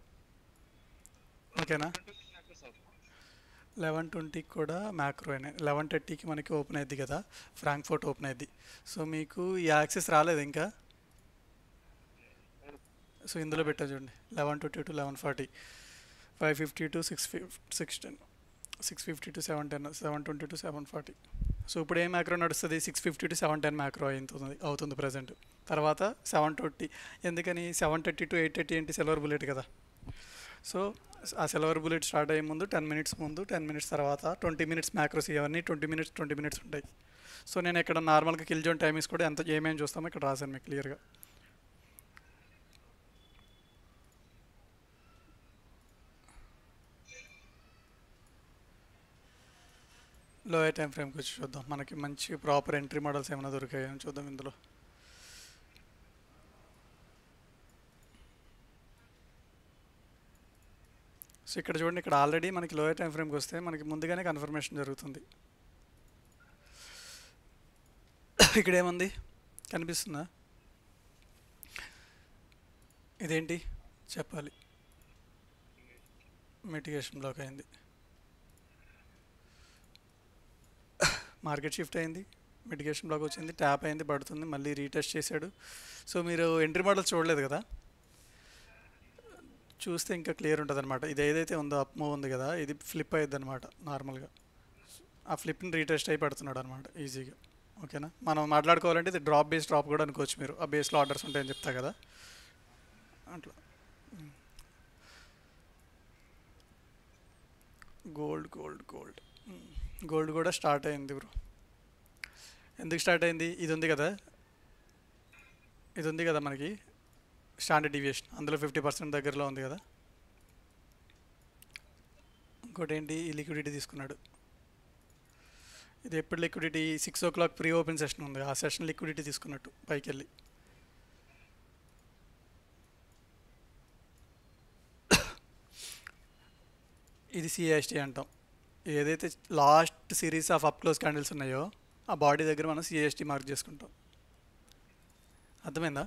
ఓకేనా, 11:20 కూడా మ్యాక్రో అయినాయి. 11:30కి మనకి ఓపెన్ అయింది కదా, ఫ్రాంక్ఫర్ట్ ఓపెన్ అయింది. సో మీకు ఈ యాక్సెస్ రాలేదు ఇంకా. సో ఇందులో పెట్టా చూడండి, 11:20 to 11:40, 550 to 610, 650 to 710, 720 to 740. So ఇప్పుడు ఏ మ్యాక్రో నడుస్తుంది, 650 to 710 మ్యాక్రో అవుతుంది ప్రజెంట్. తర్వాత 720, ఎందుకని 7:30 to 8:30 ఏంటి, సిల్వర్ బుల్లెట్ కదా. సో ఆ సిల్వర్ బుల్లెట్ స్టార్ట్ అయ్యే ముందు 10 minutes ముందు, 10 minutes తర్వాత 20 minutes మ్యాక్రోస్, ఇవన్నీ 20 minutes ఉంటాయి. సో నేను ఇక్కడ నార్మల్గా కిల్ జోన్ టైమింగ్స్ కూడా ఎంత ఏమేమి చూస్తామో ఇక్కడ రాశాను మీకు క్లియర్గా. లోయర్ టైం ఫ్రేమ్కి వచ్చి చూద్దాం, మనకి మంచి ప్రాపర్ ఎంట్రీ మోడల్స్ ఏమైనా దొరికాయని చూద్దాం ఇందులో. సో ఇక్కడ చూడండి, ఇక్కడ ఆల్రెడీ మనకి లోయర్ టైం ఫ్రేమ్కి వస్తే మనకి ముందుగానే కన్ఫర్మేషన్ జరుగుతుంది. ఇక్కడ ఏముంది కనిపిస్తుందా, ఇదేంటి చెప్పాలి, మిటిగేషన్ బ్లాక్ అయింది. మార్కెట్ షిఫ్ట్ అయింది, మిటిగేషన్ బ్లాక్ వచ్చింది, ట్యాప్ అయింది, పడుతుంది, మళ్ళీ రీటెస్ట్ చేశాడు. సో మీరు ఎంట్రీ మోడల్ చూడలేదు కదా, చూస్తే ఇంకా క్లియర్ ఉంటుంది అనమాట. ఇది ఏదైతే ఉందో అప్ మూవ్ ఉంది కదా, ఇది ఫ్లిప్ అయ్యిద్ది అనమాట నార్మల్గా. ఆ ఫ్లిప్ని రీటెస్ట్ అయి పడుతున్నాడు అనమాట ఈజీగా. ఓకేనా, మనం మాట్లాడుకోవాలంటే ఇది డ్రాప్ బేస్ డ్రాప్ కూడా అనుకోవచ్చు మీరు, ఆ బేస్లో ఆర్డర్స్ ఉంటాయని చెప్తా కదా అట్లా. గోల్డ్ గోల్డ్ గోల్డ్ గోల్డ్ కూడా స్టార్ట్ అయింది బ్రో. ఎందుకు స్టార్ట్ అయింది, ఇది ఉంది కదా, ఇది ఉంది కదా మనకి స్టాండర్డ్ డీవియేషన్, అందులో 50% దగ్గరలో ఉంది కదా. ఇంకోటి ఏంటి, ఈ లిక్విడిటీ తీసుకున్నాడు. ఇది ఎప్పుడు liquidity, 6 o'clock pre open session ఉంది, ఆ సెషన్ లిక్విడిటీ తీసుకున్నట్టు పైకి వెళ్ళి. ఇది సిఎస్టీ అంటాం. ఏదైతే last series of up close candles ఉన్నాయో ఆ బాడీ దగ్గర మనం సిఎస్టీ మార్క్ చేసుకుంటాం. అర్థమైందా?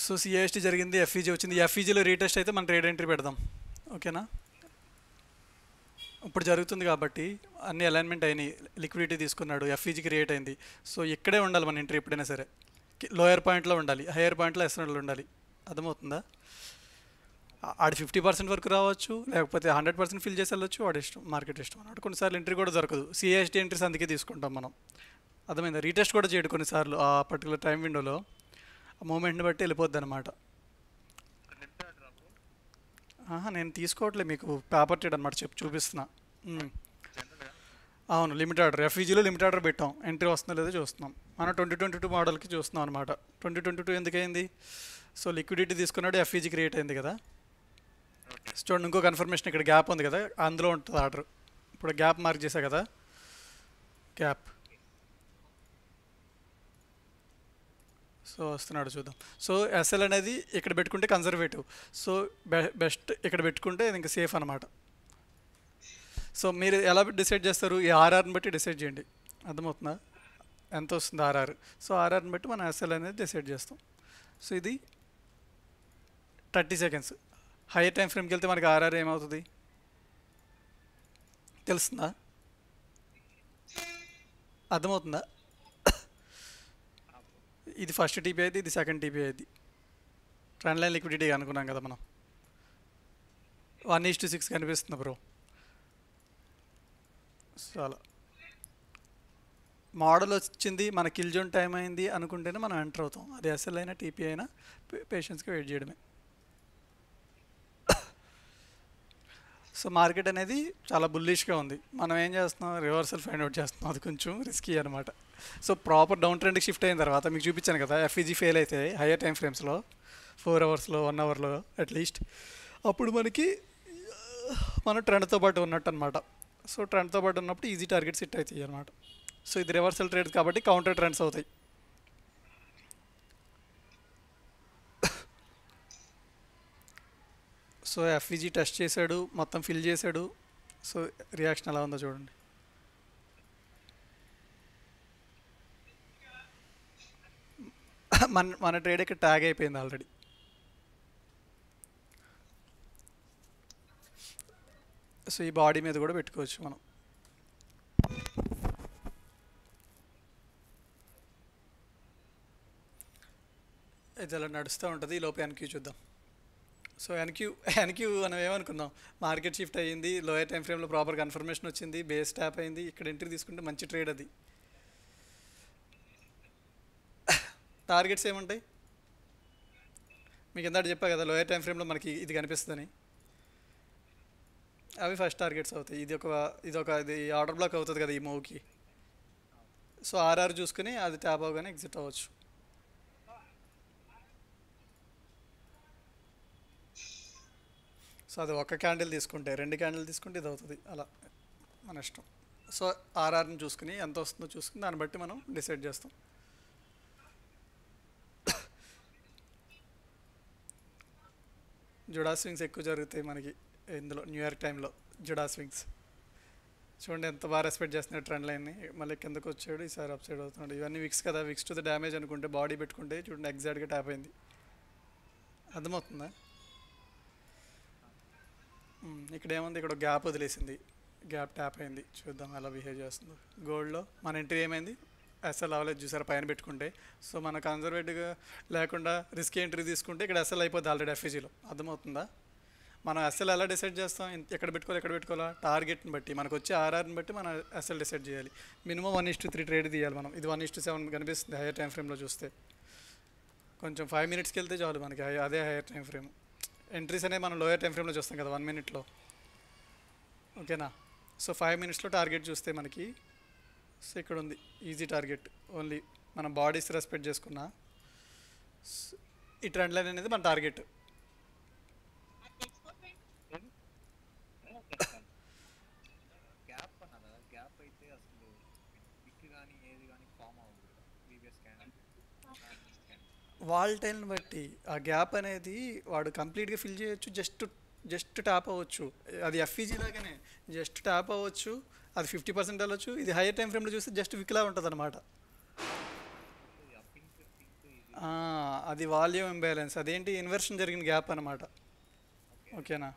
సో సిఎస్టీ జరిగింది, ఎఫ్ఈజీ వచ్చింది. ఎఫ్ఈజీలో రీటెస్ట్ అయితే మనం ట్రేడ్ ఎంట్రీ పెడదాం. ఓకేనా, ఇప్పుడు జరుగుతుంది కాబట్టి అన్ని అలైన్మెంట్ అయినాయి, లిక్విడిటీ తీసుకున్నాడు, ఎఫ్ఈజీ క్రియేట్ అయింది. సో ఇక్కడే ఉండాలి మన ఎంట్రీ ఎప్పుడైనా సరే, లోయర్ పాయింట్లో ఉండాలి, హయ్యర్ పాయింట్లో ఎస్ఎన్ఎల్ ఉండాలి. అర్థమవుతుందా? ఆడి 50% వరకు రావచ్చు, లేకపోతే 100% ఫిల్ చేసి వెళ్ళొచ్చు, వాడి ఇష్టం, మార్కెట్ ఇష్టం అన్నట్టు. కొన్నిసార్లు ఎంట్రీ కూడా దొరకదు, సిఎస్టీ ఎంట్రీస్ అందుకే తీసుకుంటాం మనం. అర్థమైందా? రీటెస్ట్ కూడా చేయడు కొన్నిసార్లు, ఆ పర్టికులర్ టైం విండోలో ఆ మూమెంట్ని బట్టి వెళ్ళిపోద్ది అనమాట. నేను తీసుకోవట్లేదు, మీకు పేపర్ ట్రేడ్ అనమాట, చూపిస్తున్నా. అవును, లిమిట్ ఆర్డర్, ఎఫ్ఈజీలో లిమిట్ ఆర్డర్ పెట్టాం, ఎంట్రీ వస్తుందో లేదో చూస్తున్నాం. మనం 2022 మోడల్కి చూస్తున్నాం అనమాట. 2022 ఎందుకైంది, సో లిక్విడిటీ తీసుకున్నాడు, ఎఫ్ఈజీ క్రియేట్ అయింది కదా. చూడండి, ఇంకో కన్ఫర్మేషన్, ఇక్కడ గ్యాప్ ఉంది కదా, అందులో ఉంటుంది ఆర్డర్. ఇప్పుడు గ్యాప్ మార్క్ చేశా కదా, గ్యాప్. సో వస్తున్నాడు చూద్దాం. సో ఎస్ఎల్ అనేది ఇక్కడ పెట్టుకుంటే కన్జర్వేటివ్, సో బెస్ట్ ఇక్కడ పెట్టుకుంటే ఇంకా సేఫ్ అనమాట. సో మీరు ఎలా డిసైడ్ చేస్తారు, ఈ ఆర్ఆర్ని బట్టి డిసైడ్ చేయండి. అర్థమవుతుందా, ఎంత వస్తుంది ఆర్ఆర్. సో ఆర్ఆర్ని బట్టి మనం ఎస్ఎల్ అనేది డిసైడ్ చేస్తాం. సో ఇది 30 seconds. హైయర్ టైం ఫ్రేమ్కి వెళ్తే మనకి ఆర్ఆర్ ఏమవుతుంది తెలుస్తుందా, అర్థమవుతుందా? ఇది ఫస్ట్ టీపీ అయితే, ఇది సెకండ్ టీపీ అయితే. ట్రెండ్ లైన్ లిక్విడిటీ అనుకున్నాం కదా మనం, 1:6 కనిపిస్తుంది బ్రో. చాలా మోడల్ వచ్చింది, మన కిల్ జోన్ టైం అయింది అనుకుంటేనే మనం ఎంటర్ అవుతాం. అది ఎస్ఎల్ అయినా టీపీ అయినా పేషెన్స్గా వెయిట్ చేయడమే. సో మార్కెట్ అనేది చాలా బుల్లిష్గా ఉంది, మనం ఏం చేస్తున్నాం, రివర్సల్ ఫైండ్ అవుట్ చేస్తున్నాం, అది కొంచెం రిస్కీ అనమాట. సో ప్రాపర్ డౌన్ ట్రెండ్కి షిఫ్ట్ అయిన తర్వాత మీకు చూపించాను కదా, ఎఫ్ఈజీ ఫెయిల్ అయితే హయ్యర్ టైం ఫ్రేమ్స్లో 4 hours, 1 hourలో అట్లీస్ట్, అప్పుడు మనకి మన ట్రెండ్తో పాటు ఉన్నట్టు అనమాట. సో ట్రెండ్తో పాటు ఉన్నప్పుడు ఈజీ టార్గెట్స్ హిట్ అవుతాయి అనమాట. సో ఇది రివర్సల్ ట్రేడ్స్ కాబట్టి కౌంటర్ ట్రెండ్స్ అవుతాయి. సో ఎఫ్ఈజీ టెస్ట్ చేశాడు, మొత్తం ఫిల్ చేశాడు. సో రియాక్షన్ ఎలా ఉందో చూడండి. మన ట్రేడ్ ఇక్కడ ట్యాగ్ అయిపోయింది ఆల్రెడీ. సో ఈ బాడీ మీద కూడా పెట్టుకోవచ్చు మనం. ఇది అలా నడుస్తూ ఉంటుంది, ఈ లోపు ఎన్క్యూ చూద్దాం. సో ఎన్క్యూ మనం ఏమనుకున్నాం, మార్కెట్ షిఫ్ట్ అయ్యింది, లోయర్ టైం ఫ్రేమ్లో ప్రాపర్ కన్ఫర్మేషన్ వచ్చింది, బేస్ ట్యాప్ అయింది, ఇక్కడ ఎంట్రీ తీసుకుంటే మంచి ట్రేడ్. అది టార్గెట్స్ ఏముంటాయి మీకు ఇందాక చెప్పా కదా, లోయర్ టైం ఫ్రేమ్లో మనకి ఇది కనిపిస్తుందని, అవి ఫస్ట్ టార్గెట్స్ అవుతాయి. ఇది ఆర్డర్ బ్లాక్ అవుతుంది కదా ఈ మూవ్కి. సో ఆర్ఆర్ చూసుకుని అది ట్యాప్ అవగానే ఎగ్జిట్ అవ్వచ్చు. సో అది ఒక క్యాండిల్ తీసుకుంటే, 2 క్యాండిల్ తీసుకుంటే ఇది అవుతుంది, అలా మన ఇష్టం. సో ఆర్ఆర్ని చూసుకుని ఎంత వస్తుందో చూసుకుని దాన్ని బట్టి మనం డిసైడ్ చేస్తాం. జుడా స్వింగ్స్ ఎక్కువ జరుగుతాయి మనకి ఇందులో, న్యూయార్క్ టైంలో జుడా స్వింగ్స్. చూడండి ఎంత బాగా రెస్పెక్ట్ చేస్తున్నాడు ట్రెండ్ లైన్ని. మళ్ళీ కిందకు వచ్చాడు, ఈసారి అప్ సైడ్ అవుతున్నాడు. ఇవన్నీ విక్స్ కదా, విక్స్ టు ద డ్యామేజ్ అనుకుంటే బాడీ పెట్టుకుంటే చూడండి ఎగ్జాక్ట్గా ట్యాప్ అయింది. అర్థమవుతుందా? ఇక్కడ ఏముంది, ఇక్కడ గ్యాప్ వదిలేసింది, గ్యాప్ ట్యాప్ అయింది. చూద్దాం ఎలా బిహేవ్ చేస్తుందో. గోల్డ్లో మన ఎంట్రీ ఏమైంది, ఎస్ఎల్ అవ్వలేదు చూసారా పైన పెట్టుకుంటే. సో మన కన్జర్వేటివ్గా లేకుండా రిస్క్ ఎంట్రీ తీసుకుంటే ఇక్కడ ఎస్ఎల్ అయిపోద్ది ఆల్రెడీ ఎఫ్ఈజీలో. అర్థమవుతుందా? మనం ఎస్ఎల్ ఎలా డిసైడ్ చేస్తాం, ఎక్కడ పెట్టుకోవాలి ఎక్కడ పెట్టుకోవాలా, టార్గెట్ని బట్టి మనకు వచ్చే ఆర్ఆర్ని బట్టి మనం ఎస్ఎల్ డిసైడ్ చేయాలి. మినిమం 1:3 ట్రేడ్ తీయాలి మనం. ఇది 1:7 కనిపిస్తుంది హైయర్ టైం ఫ్రేమ్లో చూస్తే. కొంచెం 5 మినిట్స్కి వెళ్తే చాలు మనకి, అదే హైయర్ టైం ఫ్రేమ్. ఎంట్రీస్ అనేవి మనం లోయర్ టైం ఫ్రేమ్లో చూస్తాం కదా 1 మినిట్లో. ఓకేనా? సో 5 మినిట్స్లో టార్గెట్ చూస్తే మనకి, సో ఇక్కడ ఉంది ఈజీ టార్గెట్. ఓన్లీ మన బాడీస్ రెస్పెక్ట్ చేసుకున్న ఈ ట్రెండ్ లైన్ అనేది మన టార్గెట్. వాల్ టైల్ని బట్టి ఆ గ్యాప్ అనేది వాడు కంప్లీట్గా ఫిల్ చేయొచ్చు, జస్ట్ ట్యాప్ అవ్వచ్చు. అది ఎఫ్ఈజీ లాగానే జస్ట్ ట్యాప్ అవ్వచ్చు, అది 50% వెళ్ళొచ్చు. ఇది హైయర్ టైం ఫ్రేమ్లో చూస్తే జస్ట్ విక్లా ఉంటుంది అనమాట. అది వాల్యూమ్ ఇంబ్యాలెన్స్, అదేంటి ఇన్వర్షన్ జరిగిన గ్యాప్ అనమాట. ఓకేనా?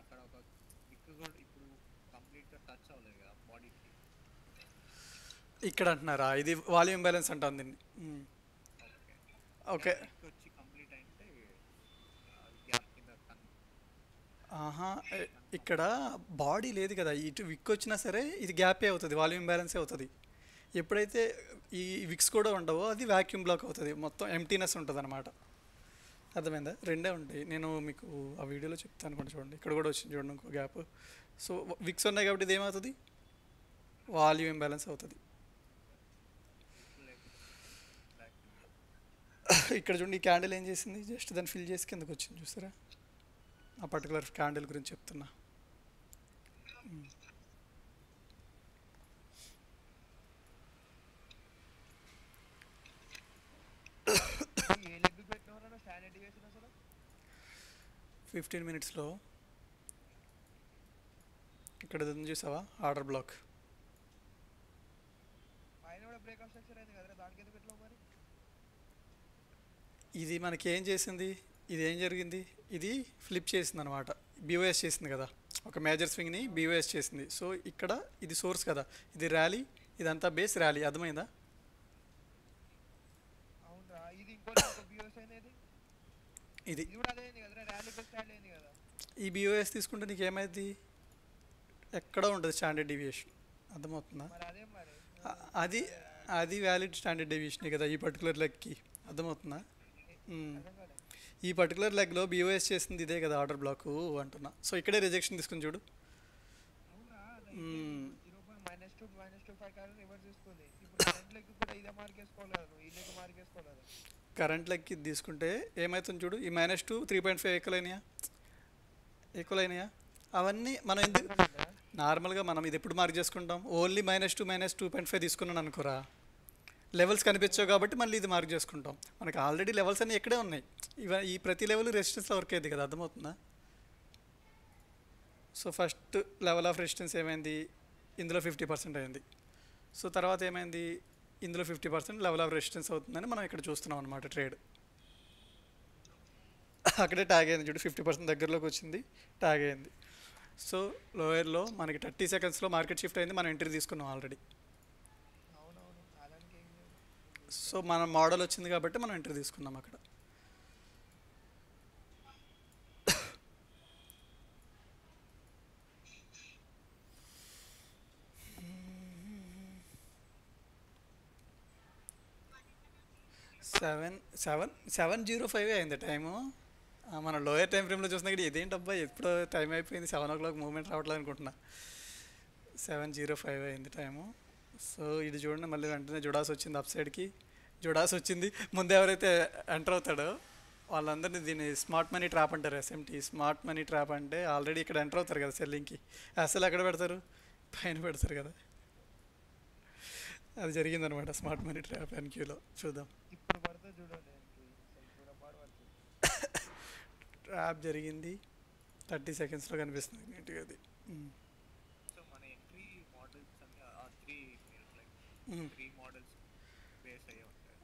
ఇక్కడ అంటున్నారా, ఇది వాల్యూమ్ ఇంబ్యాలెన్స్ అంటాను దీన్ని. ఓకే. ఆహా, ఇక్కడ బాడీ లేదు కదా, ఇటు విక్ వచ్చినా సరే ఇది గ్యాపే అవుతుంది, వాల్యూమ్ ఇంబ్యాలెన్సే అవుతుంది. ఎప్పుడైతే ఈ విక్స్ కూడా ఉండవో అది వ్యాక్యూమ్ బ్లాక్ అవుతుంది, మొత్తం ఎంటీనెస్ ఉంటుంది అనమాట. అర్థమైందా? రెండే ఉంటాయి, నేను మీకు ఆ వీడియోలో చెప్తాను అనుకోండి. చూడండి ఇక్కడ కూడా వచ్చింది చూడండి ఇంకో గ్యాప్. సో విక్స్ ఉన్నాయి కాబట్టి ఇది ఏమవుతుంది, వాల్యూమ్ ఇంబ్యాలెన్స్ అవుతుంది. ఇక్కడ చూడండి ఈ క్యాండిల్ ఏం చేసింది, జస్ట్ దాన్ని ఫిల్ చేసి కిందకు వచ్చింది చూసారా. ఆ పర్టికులర్ క్యాండిల్ గురించి చెప్తున్నా. ఏ లెగ్ పెట్టినవరా స్టాండర్డ్ డివియేషన్ అసలు 15 మినిట్స్లో ఇక్కడ ఉంది చూసావా ఆర్డర్ బ్లాక్. పైన కూడా బ్రేక్అప్ స్ట్రక్చర్ అయింది కదరా, దానికి ఎందుకు పెట్టలేవు మరి? ఇది మనకి ఏం చేసింది, ఇది ఏం జరిగింది, ఇది ఫ్లిప్ చేసింది అనమాట. బీఓఎస్ చేసింది కదా, ఒక మేజర్ స్వింగ్ని బీఓఎస్ చేసింది. సో ఇక్కడ ఇది సోర్స్ కదా, ఇది ర్యాలీ, ఇదంతా బేస్ ర్యాలీ. అర్థమైందా? అవునరా, ఇది ఇంకోటి బియోస్ అనేది, ఇది ఇది కూడా అదే అయింది కదరా, ర్యాలీ బెస్ట్ స్టాండ్ అయింది కదా. ఈ బీఓఎస్ తీసుకుంటే నీకు ఏమైంది, ఎక్కడో ఉంటుంది స్టాండర్డ్ డీవియేషన్. అర్థమవుతుందా? మరి అదే మరి అది అది వ్యాలిడ్ స్టాండర్డ్ డీవియేషన్ కదా ఈ పర్టికులర్ లెగ్కి. అర్థమవుతుందా? అర్థం కాలే. ఈ పర్టికులర్ లెగ్లో బీఓఎస్ చేసింది ఇదే కదా ఆర్డర్ బ్లాక్ అంటున్నా. సో ఇక్కడే రిజెక్షన్ తీసుకుని చూడు. అవునా, -2 -5 కాలం రివర్స్ తీసుకుంది. ఇప్పుడు కరెంట్ లెగ్ కూడా ఇదే మార్క్ వేసుకోవాలి కదా, నువ్వు ఈ లెగ్ మార్క్ వేసుకోవాలి కదా. కరెంట్ లెగ్కి తీసుకుంటే ఏమవుతుంది చూడు, ఈ -2 3.5 ఈక్వల్ అయినాయా అవన్నీ మనం ఎందుకు నార్మల్గా మనం ఇది ఎప్పుడు మార్క్ చేసుకుంటాం, ఓన్లీ -2 -2.5 తీసుకున్నాను అనుకోరా, లెవెల్స్ కనిపించావు కాబట్టి మళ్ళీ ఇది మార్క్ చేసుకుంటాం. మనకి ఆల్రెడీ లెవెల్స్ అన్నీ ఇక్కడే ఉన్నాయి, ఈ ప్రతి లెవెల్ రెసిస్టెన్స్లో వర్క్ అయ్యింది కదా. అర్థమవుతుందా? So first level of resistance ఏమైంది, ఇందులో 50% అయింది. సో తర్వాత ఏమైంది, ఇందులో 50% లెవెల్ ఆఫ్ రెసిస్టెన్స్ అవుతుందని మనం ఇక్కడ చూస్తున్నాం అనమాట. ట్రేడ్ అక్కడే ట్యాగ్ అయింది చూడు, 50% దగ్గరలోకి వచ్చింది, ట్యాగ్ అయింది. సో లోయర్లో మనకి 30 సెకండ్స్లో మార్కెట్ షిఫ్ట్ అయింది, మనం ఎంట్రీ తీసుకున్నాం ఆల్రెడీ. అవునవును, అలానికి ఏం లేదు. సో మన మోడల్ వచ్చింది కాబట్టి మనం ఎంట్రీ తీసుకున్నాం అక్కడ. సెవెన్ 7:05 అయింది టైము. మన లోయర్ టైం ఫ్రేమ్లో చూసినా కూడా ఇదేంటి అబ్బాయి ఎప్పుడో టైం అయిపోయింది, 7 o'clock మూవ్మెంట్ రావట్లేదు అనుకుంటున్నా. 7:05 అయింది టైము. సో ఇది చూడండి మళ్ళీ వెంటనే జుడాస్ వచ్చింది అప్ సైడ్కి. జుడాస్ వచ్చింది, ముందు ఎవరైతే ఎంటర్ అవుతాడో వాళ్ళందరినీ దీన్ని స్మార్ట్ మనీ ట్రాప్ అంటారు, ఎస్ఎంటీ స్మార్ట్ మనీ ట్రాప్. అంటే ఆల్రెడీ ఇక్కడ ఎంటర్ అవుతారు కదా సెల్లింగ్కి, అసలు ఎక్కడ పెడతారు, పైన పెడతారు కదా. అది జరిగిందనమాట స్మార్ట్ మనీ ట్రాప్ ఎన్క్యూలో. చూద్దాం, ఇప్పుడు పడితే చూడండి, కూడా పడుతుంది. ట్రాప్ జరిగింది, 30 secondsలో కనిపిస్తుంది నీట్గా అది. సో మన ఎంట్రీ మోడల్స్ మ్మ్. 3 మోడల్స్ బేస్ అయ్యే ఉంటాయి.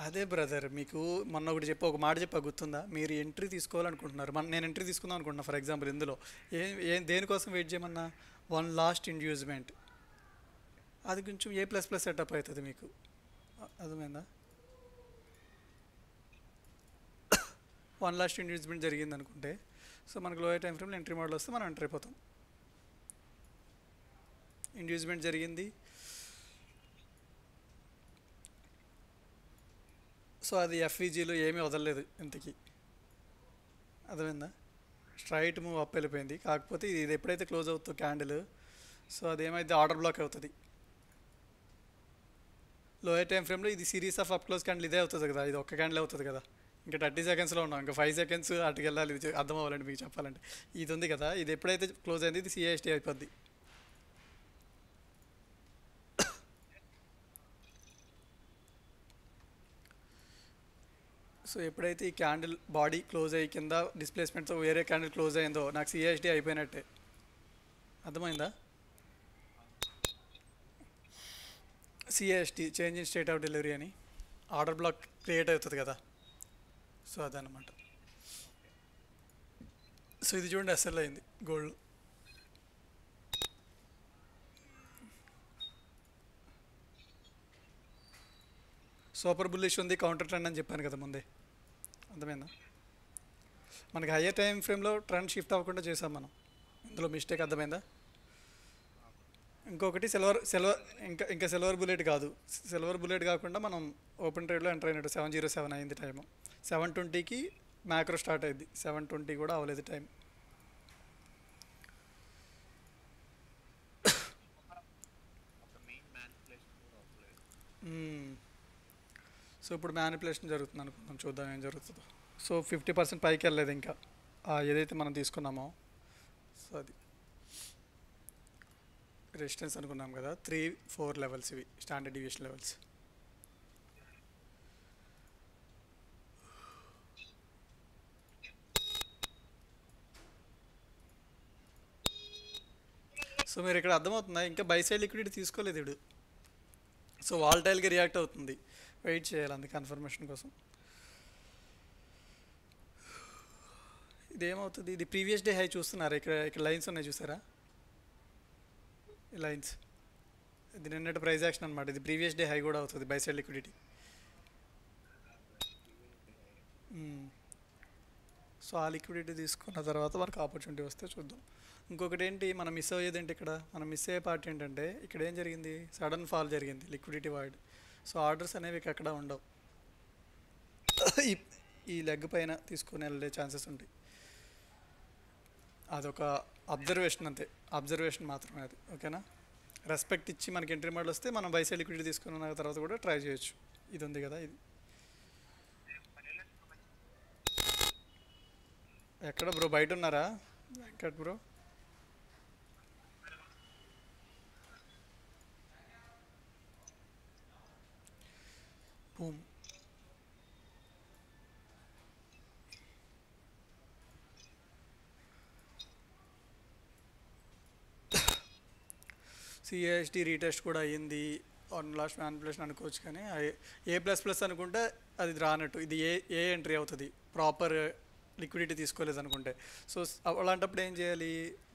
అదే బ్రదర్, మీకు మొన్న ఒకటి చెప్పి ఒక మాట చెప్పా గుర్తుందా? మీరు ఎంట్రీ తీసుకోవాలనుకుంటున్నారు, నేను ఎంట్రీ తీసుకుందాం అనుకుంటున్నా ఫర్ ఎగ్జాంపుల్. ఇందులో దేనికోసం వెయిట్ చేయమన్నా? One last inducement. అది కొంచెం A++ సెటప్ అవుతుంది మీకు. అర్థమైందా? వన్ లాస్ట్ ఇండ్యూస్మెంట్ జరిగింది అనుకుంటే, సో మనకు లోయర్ టైం ఫ్రేమ్లో ఎంట్రీ మోడల్ వస్తే మనం ఎంటర్ అయిపోతాం. ఇండ్యూస్మెంట్ జరిగింది, సో అది ఎఫ్ఈజీలో ఏమీ వదలలేదు ఇంతకీ. అర్థమైందా? స్ట్రైట్ మూవ్ అప్ వెళ్ళిపోయింది. కాకపోతే ఇది ఎప్పుడైతే క్లోజ్ అవుతుందో క్యాండిల్, సో అదేమైతే ఆర్డర్ బ్లాక్ అవుతుంది. లోయర్ టైం ఫ్రేమ్లో ఇది series of up close candle ఇదే అవుతుంది కదా, ఇది ఒక్క క్యాండిల్ అవుతుంది కదా. ఇంకా 30 సెకండ్స్లో ఉన్నాం, ఇంకా 5 సెకండ్స్ అటుకు వెళ్ళాలి. ఇది అర్థం అవ్వాలండి మీకు చెప్పాలంటే. ఇది ఉంది కదా, ఇది ఎప్పుడైతే క్లోజ్ అయింది ఇది సిఎస్టీ అయిపోద్ది. సో ఎప్పుడైతే ఈ క్యాండిల్ బాడీ క్లోజ్ అయ్యి కింద డిస్ప్లేస్మెంట్తో వేరే క్యాండిల్ క్లోజ్ అయిందో నాకు సిఎస్టీ అయిపోయినట్టే. అర్థమైందా? CST change in state of delivery అని ఆర్డర్ బ్లాక్ క్రియేట్ అవుతుంది కదా, సో అదనమాట. సో ఇది చూడండి ఎస్ఎల్ అయింది గోల్డ్. సూపర్ బుల్లిష్ ఉంది, కౌంటర్ ట్రెండ్ అని చెప్పాను కదా ముందే. అర్థమైందా? మనకి హయ్యర్ టైం ఫ్రేమ్లో ట్రెండ్ షిఫ్ట్ అవ్వకుండా చేసాం మనం, ఇందులో మిస్టేక్. అర్థమైందా? ఇంకొకటి ఇంకా సిల్వర్ బుల్లెట్ కాదు. సిల్వర్ బుల్లెట్ కాకుండా మనం ఓపెన్ ట్రేడ్లో ఎంటర్ అయినట్టు 707 అయింది టైము. 7:20కి మ్యాక్రో స్టార్ట్ అయింది, 7:20 కూడా అవ్వలేదు టైం. ఒక మెయిన్ మ్యానిపులేషన్ కూడా అవ్వలేదు. సో ఇప్పుడు మ్యానిపులేషన్ జరుగుతుంది అనుకుందాం, చూద్దాం ఏం జరుగుతుందో. సో 50% పైకి వెళ్ళలేదు ఇంకా ఏదైతే మనం తీసుకున్నామో. సో అది రెసిస్టెన్స్ అనుకున్నాం కదా, 3-4 లెవెల్స్ ఇవి స్టాండర్డ్ డివియేషన్ లెవెల్స్. సో మీరు ఇక్కడ అర్థమవుతుందా, ఇంకా బై సైడ్ లిక్విడిటీ తీసుకోలేదు వీడు. సో వాల్టైల్గా రియాక్ట్ అవుతుంది, వెయిట్ చేయాలి అందుకే కన్ఫర్మేషన్ కోసం. ఇదేమవుతుంది, ఇది ప్రీవియస్ డే హై చూస్తున్నారా? ఇక్కడ లైన్స్ ఉన్నాయి చూసారా, ఈ లైన్స్. ఇది నిన్నటి ప్రైస్ యాక్షన్ అనమాట. ఇది ప్రీవియస్ డే హై కూడా అవుతుంది బై సైడ్ లిక్విడిటీ. సో ఆ లిక్విడిటీ తీసుకున్న తర్వాత మనకు ఆపర్చునిటీ వస్తే చూద్దాం. ఇంకొకటి ఏంటి మనం మిస్ అయ్యేది ఏంటి, ఇక్కడ మనం మిస్ అయ్యే పార్ట్ ఏంటంటే, ఇక్కడ ఏం జరిగింది, సడన్ ఫాల్ జరిగింది, లిక్విడిటీ వాయిడ్. సో ఆర్డర్స్ అనేవి ఎక్కడ ఉండవు, ఈ లెగ్ పైన తీసుకొని వెళ్ళే ఛాన్సెస్ ఉంటాయి. అదొక అబ్జర్వేషన్ అంతే, అబ్జర్వేషన్ మాత్రమే అది. ఓకేనా? రెస్పెక్ట్ ఇచ్చి మనకి ఎంట్రీ మోడల్ వస్తే మనం బై సైడ్ లిక్విడిటీ తీసుకున్న తర్వాత కూడా ట్రై చేయొచ్చు. ఇది ఉంది కదా, ఇది ఎక్కడ బ్రో, బయట ఉన్నారా Venkat bro? Boom. CST retest కూడా అయ్యింది, ఆన్ లాస్ట్ మ్యానిపులేషన్ అనుకోవచ్చు. కానీ A++ అనుకుంటే అది రానట్టు, ఇది ఏ ఎంట్రీ అవుతుంది ప్రాపర్ లిక్విడిటీ తీసుకోలేదు అనుకుంటే. సో అలాంటప్పుడు ఏం చేయాలి,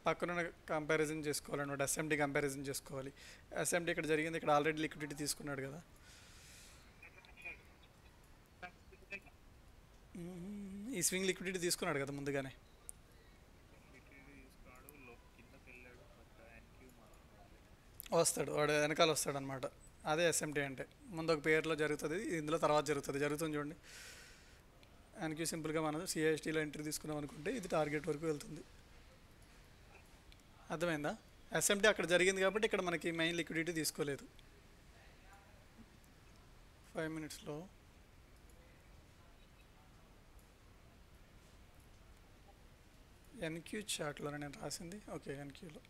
పక్కన కంపారిజన్ చేసుకోవాలన్నమాట, ఎస్ఎండి కంపారిజన్ చేసుకోవాలి. ఎస్ఎండి ఇక్కడ జరిగింది, ఇక్కడ ఆల్రెడీ లిక్విడిటీ తీసుకున్నాడు కదా. ఈ స్వింగ్ లిక్విడిటీ తీసుకున్నాడు కదా ముందుగానే. వస్తాడు వాడు, వెనకాల వస్తాడు అనమాట. అదే ఎస్ఎంటీ అంటే. ముందు ఒక పేర్లో జరుగుతుంది, ఇందులో తర్వాత జరుగుతుంది చూడండి. ఎన్క్యూ సింపుల్గా మనం సిఎస్టీలో ఎంట్రీ తీసుకున్నాం అనుకుంటే ఇది టార్గెట్ వరకు వెళ్తుంది. అర్థమైందా? ఎస్ఎంటీ అక్కడ జరిగింది కాబట్టి ఇక్కడ మనకి మెయిన్ లిక్విడిటీ తీసుకోలేదు. 5 మినిట్స్లో ఎన్క్యూ చార్ట్లోనే నేను రాసింది. ఓకే, ఎన్క్యూలో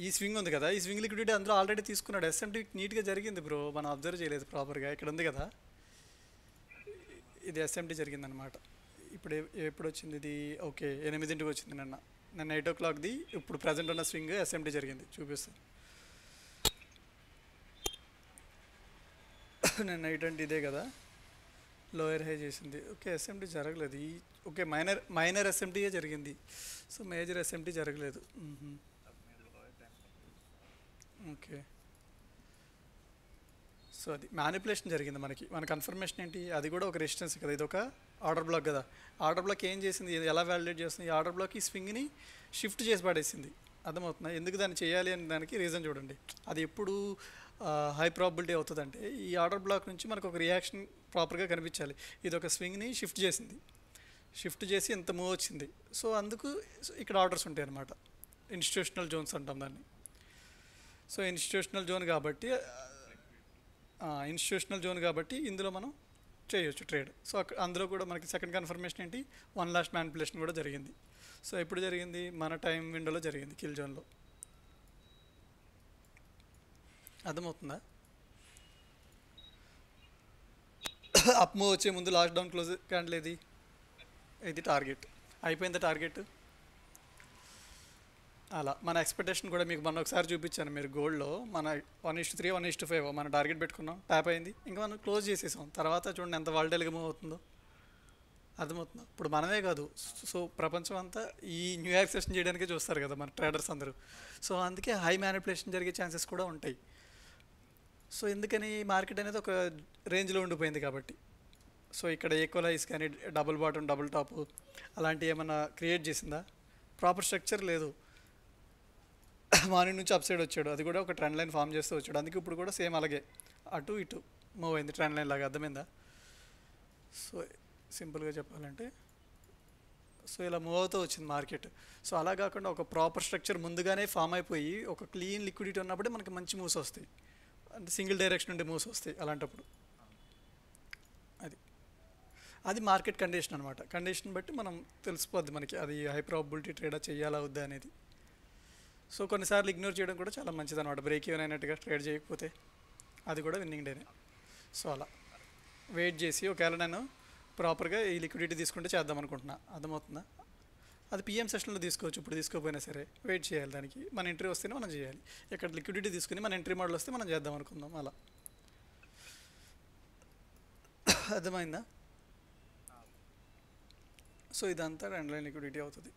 ఈ స్వింగ్ ఉంది కదా, ఈ స్వింగ్ లిక్విడిటీ అందులో ఆల్రెడీ తీసుకున్నాడు. ఎస్ఎంటీ నీట్గా జరిగింది బ్రో, మనం అబ్జర్వ్ చేయలేదు ప్రాపర్గా. ఇక్కడ ఉంది కదా, ఇది ఎస్ఎంటీ జరిగిందనమాట. ఇప్పుడు ఎప్పుడు వచ్చింది ఇది? ఓకే, 8ంటికి వచ్చింది నిన్న 8 o'clockది. ఇప్పుడు ప్రజెంట్ ఉన్న స్వింగ్ ఎస్ఎంటీ జరిగింది, చూపిస్తాను. నేను నైట్ అంటే ఇదే కదా, లోయర్ హై చేసింది. ఓకే, ఎస్ఎంటీ జరగలేదు ఈ. ఓకే, మైనర్ ఎస్ఎంటీయే జరిగింది. సో మేజర్ ఎస్ఎంటీ జరగలేదు. ఓకే, సో అది మ్యానిపులేషన్ జరిగింది. మన కన్ఫర్మేషన్ ఏంటి, అది కూడా ఒక రెసిస్టెన్స్ కదా, ఇది ఒక ఆర్డర్ బ్లాక్ కదా. ఆర్డర్ బ్లాక్ ఏం చేసింది, ఇది ఎలా వ్యాలిడేట్ చేస్తుంది, ఈ ఆర్డర్ బ్లాక్ ఈ స్వింగ్ని షిఫ్ట్ చేసి పడేసింది. అర్థమవుతుందా, ఎందుకు దాన్ని చేయాలి అని దానికి రీజన్ చూడండి. అది ఎప్పుడు హై ప్రాబిలిటీ అవుతుందంటే, ఈ ఆర్డర్ బ్లాక్ నుంచి మనకు ఒక రియాక్షన్ ప్రాపర్గా కనిపించాలి. ఇది ఒక స్వింగ్ని షిఫ్ట్ చేసింది, షిఫ్ట్ చేసి ఎంత మూవ్ వచ్చింది. సో అందుకు ఇక్కడ ఆర్డర్స్ ఉంటాయి అన్నమాట. ఇన్స్టిట్యూషనల్ జోన్స్ అంటాం దాన్ని. సో ఇన్స్టిట్యూషనల్ జోన్ కాబట్టి ఇందులో మనం చేయొచ్చు ట్రేడ్. సో అందులో కూడా మనకి సెకండ్ కన్ఫర్మేషన్ ఏంటి, వన్ లాస్ట్ మ్యానిపులేషన్ కూడా జరిగింది. సో ఎప్పుడు జరిగింది, మన టైం విండోలో జరిగింది, కిల్ జోన్లో. అర్థమవుతుందా, అప్ మూవ్ వచ్చే ముందు లాస్ట్ డౌన్ క్లోజ్ క్యాండిల్ ఇది టార్గెట్ అయిపోయింది. టార్గెట్ అలా మన ఎక్స్పెక్టేషన్ కూడా మీకు మొన్న ఒకసారి చూపించాను. మీరు గోల్డ్లో మన 1:3 1:5 మన టార్గెట్ పెట్టుకున్నాం, ట్యాప్ అయింది, ఇంకా మనం క్లోజ్ చేసేసాం. తర్వాత చూడండి ఎంత వాల్టైల్గా మూవ్ అవుతుందో. అర్థమవుతుందా, ఇప్పుడు మనమే కాదు, సో ప్రపంచం అంతా ఈ న్యూ ఇయర్ సెషన్ చేయడానికే చూస్తారు కదా మన ట్రేడర్స్ అందరూ. సో అందుకే హై మ్యానిపులేషన్ జరిగే ఛాన్సెస్ కూడా ఉంటాయి. సో ఎందుకని, మార్కెట్ అనేది ఒక రేంజ్లో ఉండిపోయింది కాబట్టి. సో ఇక్కడ ఈక్వలైజ్ కానీ డబుల్ బాటమ్ డబుల్ టాప్ అలాంటివి ఏమైనా క్రియేట్ చేసిందా, ప్రాపర్ స్ట్రక్చర్ లేదు. మార్నింగ్ నుంచి అప్ సైడ్ వచ్చాడు, అది కూడా ఒక ట్రెండ్ లైన్ ఫామ్ చేస్తూ వచ్చాడు. అందుకే ఇప్పుడు కూడా సేమ్ అలాగే అటు ఇటు మూవ్ అయింది ట్రెండ్ లైన్ లాగా. అర్థమైందా. సో సింపుల్గా చెప్పాలంటే, సో ఇలా మూవ్ అవుతూ వచ్చింది మార్కెట్. సో అలా కాకుండా ఒక ప్రాపర్ స్ట్రక్చర్ ముందుగానే ఫామ్ అయిపోయి ఒక క్లీన్ లిక్విడిటీ ఉన్నప్పుడే మనకి మంచి మూవ్స్ వస్తాయి, అంటే సింగిల్ డైరెక్షన్ ఉండే మూవ్స్ వస్తాయి అలాంటప్పుడు. అది మార్కెట్ కండిషన్ అనమాట. కండిషన్ బట్టి మనం తెలిసిపోద్ది మనకి అది హై ప్రాబిలిటీ ట్రేడా చేయాలా వద్దా అనేది. సో కొన్నిసార్లు ఇగ్నోర్ చేయడం కూడా చాలా మంచిది అనమాట. బ్రేక్ ఈవెన్ అయినట్టుగా ట్రేడ్ చేయకపోతే అది కూడా విన్నింగ్ డేనే. సో అలా వెయిట్ చేసి ఒకవేళ నేను ప్రాపర్గా ఈ లిక్విడిటీ తీసుకుంటే చేద్దాం అనుకుంటున్నా. అర్థమవుతుందా, అది పిఎం సెషన్లో తీసుకోవచ్చు, ఇప్పుడు తీసుకోకపోయినా సరే వెయిట్ చేయాలి. దానికి మన ఎంట్రీ వస్తేనే మనం చేయాలి. ఇక్కడ లిక్విడిటీ తీసుకుని మన ఎంట్రీ మోడల్ వస్తే మనం చేద్దాం అనుకుందాం అలా. అర్థమైందా. సో ఇదంతా ట్రెండ్ లైన్ లిక్విడిటీ అవుతుంది.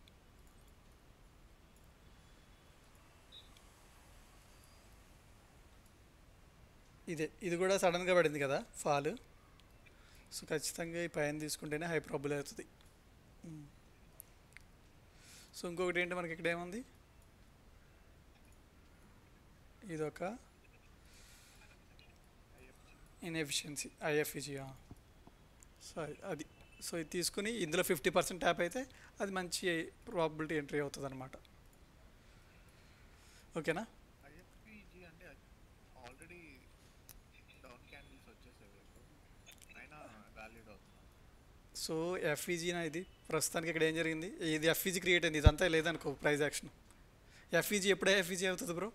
ఇది కూడా సడన్గా పడింది కదా ఫాల్. సో ఖచ్చితంగా ఈ పైన తీసుకుంటేనే హై ప్రాబుల్ అవుతుంది. సో ఇంకొకటి ఏంటి, మనకి ఇక్కడ ఏముంది, ఇదొక ఇన్ఎఫిషియన్సీ ఐఎఫ్ఈజీ. సారీ అది. సో ఇది తీసుకుని ఇందులో 50% ట్యాప్ అయితే అది మంచి ప్రాబిలిటీ ఎంట్రీ అవుతుంది అనమాట. ఓకేనా. సో ఎఫ్ఈజీనా ఇది ప్రస్తుతానికి ఇక్కడ ఏం జరిగింది, ఇది ఎఫ్ఈజీ క్రియేట్ అయింది, ఇదంతా లేదనుకో ప్రైజ్ యాక్షన్. ఎఫ్ఈజీ ఎప్పుడే ఎఫ్ఈజీ అవుతుంది బ్రో,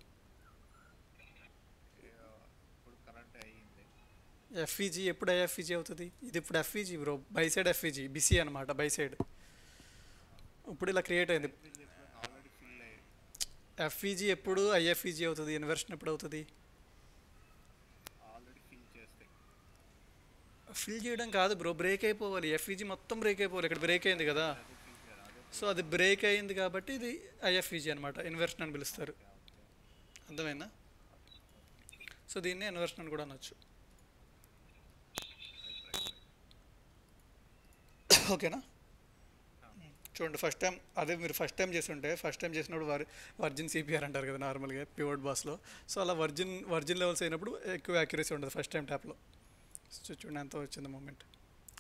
ఎఫ్ఈజీ ఎప్పుడు ఎఫ్ఈజీ అవుతుంది, ఇది ఇప్పుడు FVG bro, buy side FVG BISI అనమాట, బై సైడ్ ఇప్పుడు ఇలా క్రియేట్ అయింది. ఎఫ్ఈజీ ఎప్పుడు ఐఎఫ్ఈజీ అవుతుంది, ఇన్వర్షన్ ఎప్పుడు అవుతుంది, ఫిల్ చేయడం కాదు బ్రో, బ్రేక్ అయిపోవాలి. ఎఫ్ఈజీ మొత్తం బ్రేక్ అయిపోవాలి, ఇక్కడ బ్రేక్ అయింది కదా. సో అది బ్రేక్ అయింది కాబట్టి ఇది ఐఎఫ్ఈజీ అనమాట, ఇన్వర్షన్ అని పిలుస్తారు. అర్థమైందా. సో దీన్ని ఇన్వర్షన్ అని కూడా అనొచ్చు. ఓకేనా. చూడండి ఫస్ట్ టైం అదే మీరు ఫస్ట్ టైం చేస్తుంటే, ఫస్ట్ టైం చేసినప్పుడు వర్జిన్ సిపిఆర్ అంటారు కదా నార్మల్గా పివోట్ బాస్లో. సో అలా వర్జిన్ లెవెల్స్ అయినప్పుడు ఎక్కువ యాక్యురసీ ఉంటుంది ఫస్ట్ టైం ట్యాప్లో. చూడండి ఎంత వచ్చింది మూమెంట్,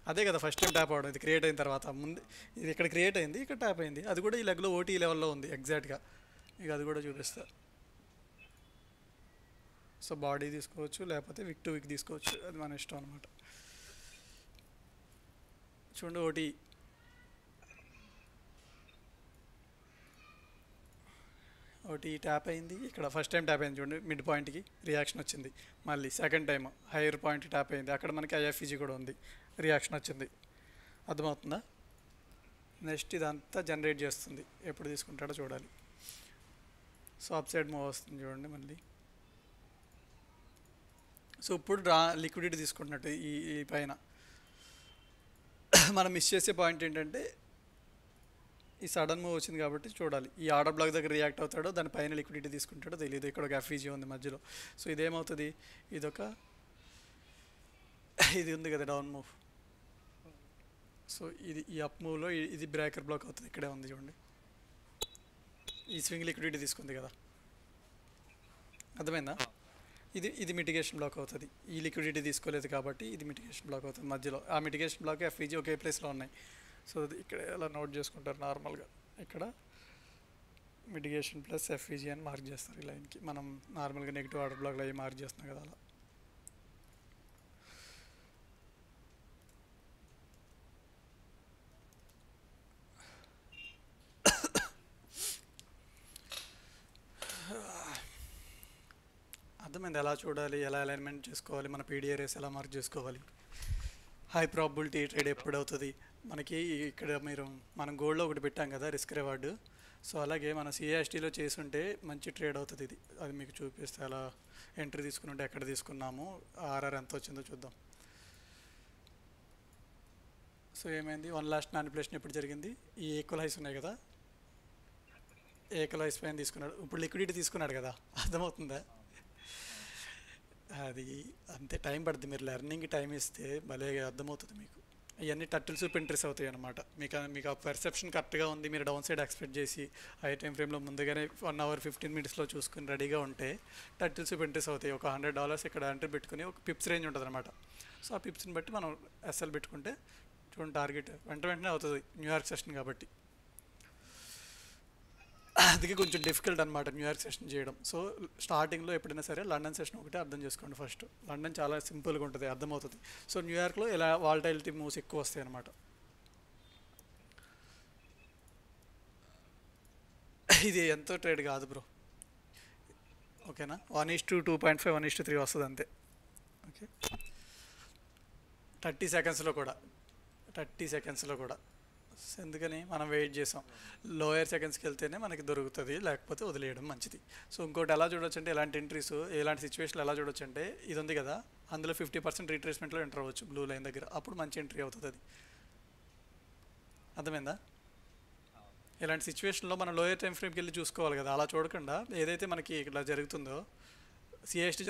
అదే కదా ఫస్ట్ టైం ట్యాప్ అవడం. ఇది క్రియేట్ అయిన తర్వాత ముందు ఇది ఇక్కడ క్రియేట్ అయింది, ఇక్కడ ట్యాప్ అయింది, అది కూడా ఈ లెగ్లో ఓటీ లెవెల్లో ఉంది ఎగ్జాక్ట్గా. ఇక అది కూడా చూపిస్తా. సో బాడీ తీసుకోవచ్చు, లేకపోతే విక్ టు విక్ తీసుకోవచ్చు, అది మన ఇష్టం అనమాట. చూడండి ఒకటి ట్యాప్ అయింది, ఇక్కడ ఫస్ట్ టైం ట్యాప్ అయింది చూడండి, మిడ్ పాయింట్కి రియాక్షన్ వచ్చింది. మళ్ళీ second time hire point tap అయింది, అక్కడ మనకి ఐఎఫ్ఈజీ కూడా ఉంది, రియాక్షన్ వచ్చింది. అర్థమవుతుందా. నెక్స్ట్ ఇదంతా జనరేట్ చేస్తుంది, ఎప్పుడు తీసుకుంటాడో చూడాలి. సో అప్ సైడ్ మూవ్ వస్తుంది చూడండి మళ్ళీ. సో ఇప్పుడు లిక్విడిటీ తీసుకుంటున్నట్టు ఈ పైన మనం మిస్ చేసే పాయింట్ ఏంటంటే ఈ సడన్ మూవ్ వచ్చింది కాబట్టి చూడాలి ఈ ఆర్డర్ బ్లాక్ దగ్గర రియాక్ట్ అవుతాడో దానిపైన లిక్విడిటీ తీసుకుంటాడో తెలియదు. ఇక్కడ ఒక ఎఫ్ఈజీ ఉంది మధ్యలో. సో ఇదేమవుతుంది, ఇది ఉంది కదా డౌన్ మూవ్. సో ఇది ఈ అప్ మూవ్లో ఇది బ్రేకర్ బ్లాక్ అవుతుంది. ఇక్కడే ఉంది చూడండి, ఈ స్వింగ్ లిక్విడిటీ తీసుకుంది కదా, అర్థమైందా? ఇది మిటిగేషన్ బ్లాక్ అవుతుంది. ఈ లిక్విడిటీ తీసుకోలేదు కాబట్టి ఇది మిటిగేషన్ బ్లాక్ అవుతుంది మధ్యలో. ఆ మిటిగేషన్ బ్లాక్ ఎఫ్ఈజీ ఒకే ప్లేస్లో ఉన్నాయి. సో ఇక్కడ ఎలా నోట్ చేసుకుంటారు నార్మల్గా, ఇక్కడ మిటిగేషన్ ప్లస్ ఎఫ్ఈజీ అని మార్క్ చేస్తారు ఈ లైన్కి. మనం నార్మల్గా నెగిటివ్ ఆర్డర్ బ్లాక్లో అవి మార్క్ చేస్తున్నాం కదా, అలా. అర్థమైంది ఎలా చూడాలి, ఎలా అలైన్మెంట్ చేసుకోవాలి, మన పీడిఆర్ఎస్ ఎలా మార్క్ చేసుకోవాలి, హై ప్రాబిలిటీ ట్రేడ్ ఎప్పుడు అవుతుంది మనకి. ఇక్కడ మనం గోల్డ్లో ఒకటి పెట్టాం కదా రిస్క్ రివార్డు. సో అలాగే మన సిఎస్టీలో చేసుంటే మంచి ట్రేడ్ అవుతుంది ఇది. అది మీకు చూపిస్తే అలా ఎంట్రీ తీసుకుని ఉంటే ఎక్కడ తీసుకున్నాము, ఆర్ఆర్ ఎంత వచ్చిందో చూద్దాం. సో ఏమైంది, 1 లాస్ట్ మ్యానిపులేషన్ ఎప్పుడు జరిగింది, ఈ ఈక్వల్ హైస్ ఉన్నాయి కదా, ఈక్వల్ హైస్ పైన తీసుకున్నాడు. ఇప్పుడు లిక్విడిటీ తీసుకున్నాడు కదా, అర్థమవుతుందా? అది అంతే టైం పడుతుంది. మీరు లెర్నింగ్కి టైం ఇస్తే భలే అర్థమవుతుంది మీకు. ఇవన్నీ టర్టిల్ సూప్ ఎంట్రీస్ అవుతాయి అనమాట. మీకు ఆ పర్సెప్షన్ కరెక్ట్గా ఉంది, మీరు డౌన్ సైడ్ ఎక్స్పెక్ట్ చేసి హై టైం ఫ్రేమ్లో ముందుగానే 1 అవర్ 15 మినిట్స్లో చూసుకుని రెడీగా ఉంటే టర్టిల్ సూప్ ఎంట్రీస్ అవుతాయి. ఒక $100 ఇక్కడ ఎంట్రీ పెట్టుకుని ఒక పిప్స్ రేంజ్ ఉంటుంది అనమాట. సో ఆ పిప్స్ని బట్టి మనం ఎస్ఎల్ పెట్టుకుంటే చూడండి టార్గెట్ వెంటనే అవుతుంది, న్యూయార్క్ సెషన్ కాబట్టి. అందుకే కొంచెం డిఫికల్ట్ అనమాట న్యూయార్క్ సెషన్ చేయడం. సో స్టార్టింగ్లో ఎప్పుడైనా సరే లండన్ సెషన్ ఒకటే అర్థం చేసుకోండి ఫస్ట్. లండన్ చాలా సింపుల్గా ఉంటుంది, అర్థమవుతుంది. సో న్యూయార్క్లో ఇలా వాలటైలిటీ మూవ్స్ ఎక్కువ వస్తాయి అనమాట. ఇది ఎంతో ట్రేడ్ కాదు బ్రో, ఓకేనా. 1:2.5 1:3 వస్తుంది అంతే. ఓకే, 30 సెకండ్స్లో కూడా ఎందుకని మనం వెయిట్ చేసాం. లోయర్ సెకండ్స్కి వెళ్తేనే మనకి దొరుకుతుంది, లేకపోతే వదిలేయడం మంచిది. సో ఇంకోటి ఎలా చూడొచ్చు అంటే, ఇలాంటి ఎంట్రీస్ ఇలాంటి సిచ్యువేషన్లో ఎలా చూడొచ్చు అంటే, ఇది ఉంది కదా అందులో 50% రీట్రేస్మెంట్లో ఎంటర్ అవ్వచ్చు బ్లూ లైన్ దగ్గర, అప్పుడు మంచి ఎంట్రీ అవుతుంది. అది అర్థమైందా? ఇలాంటి సిచ్యువేషన్లో మనం లోయర్ టైం ఫ్రేమ్కి వెళ్ళి చూసుకోవాలి కదా, అలా చూడకుండా ఏదైతే మనకి ఇట్లా జరుగుతుందో సిఎస్టీ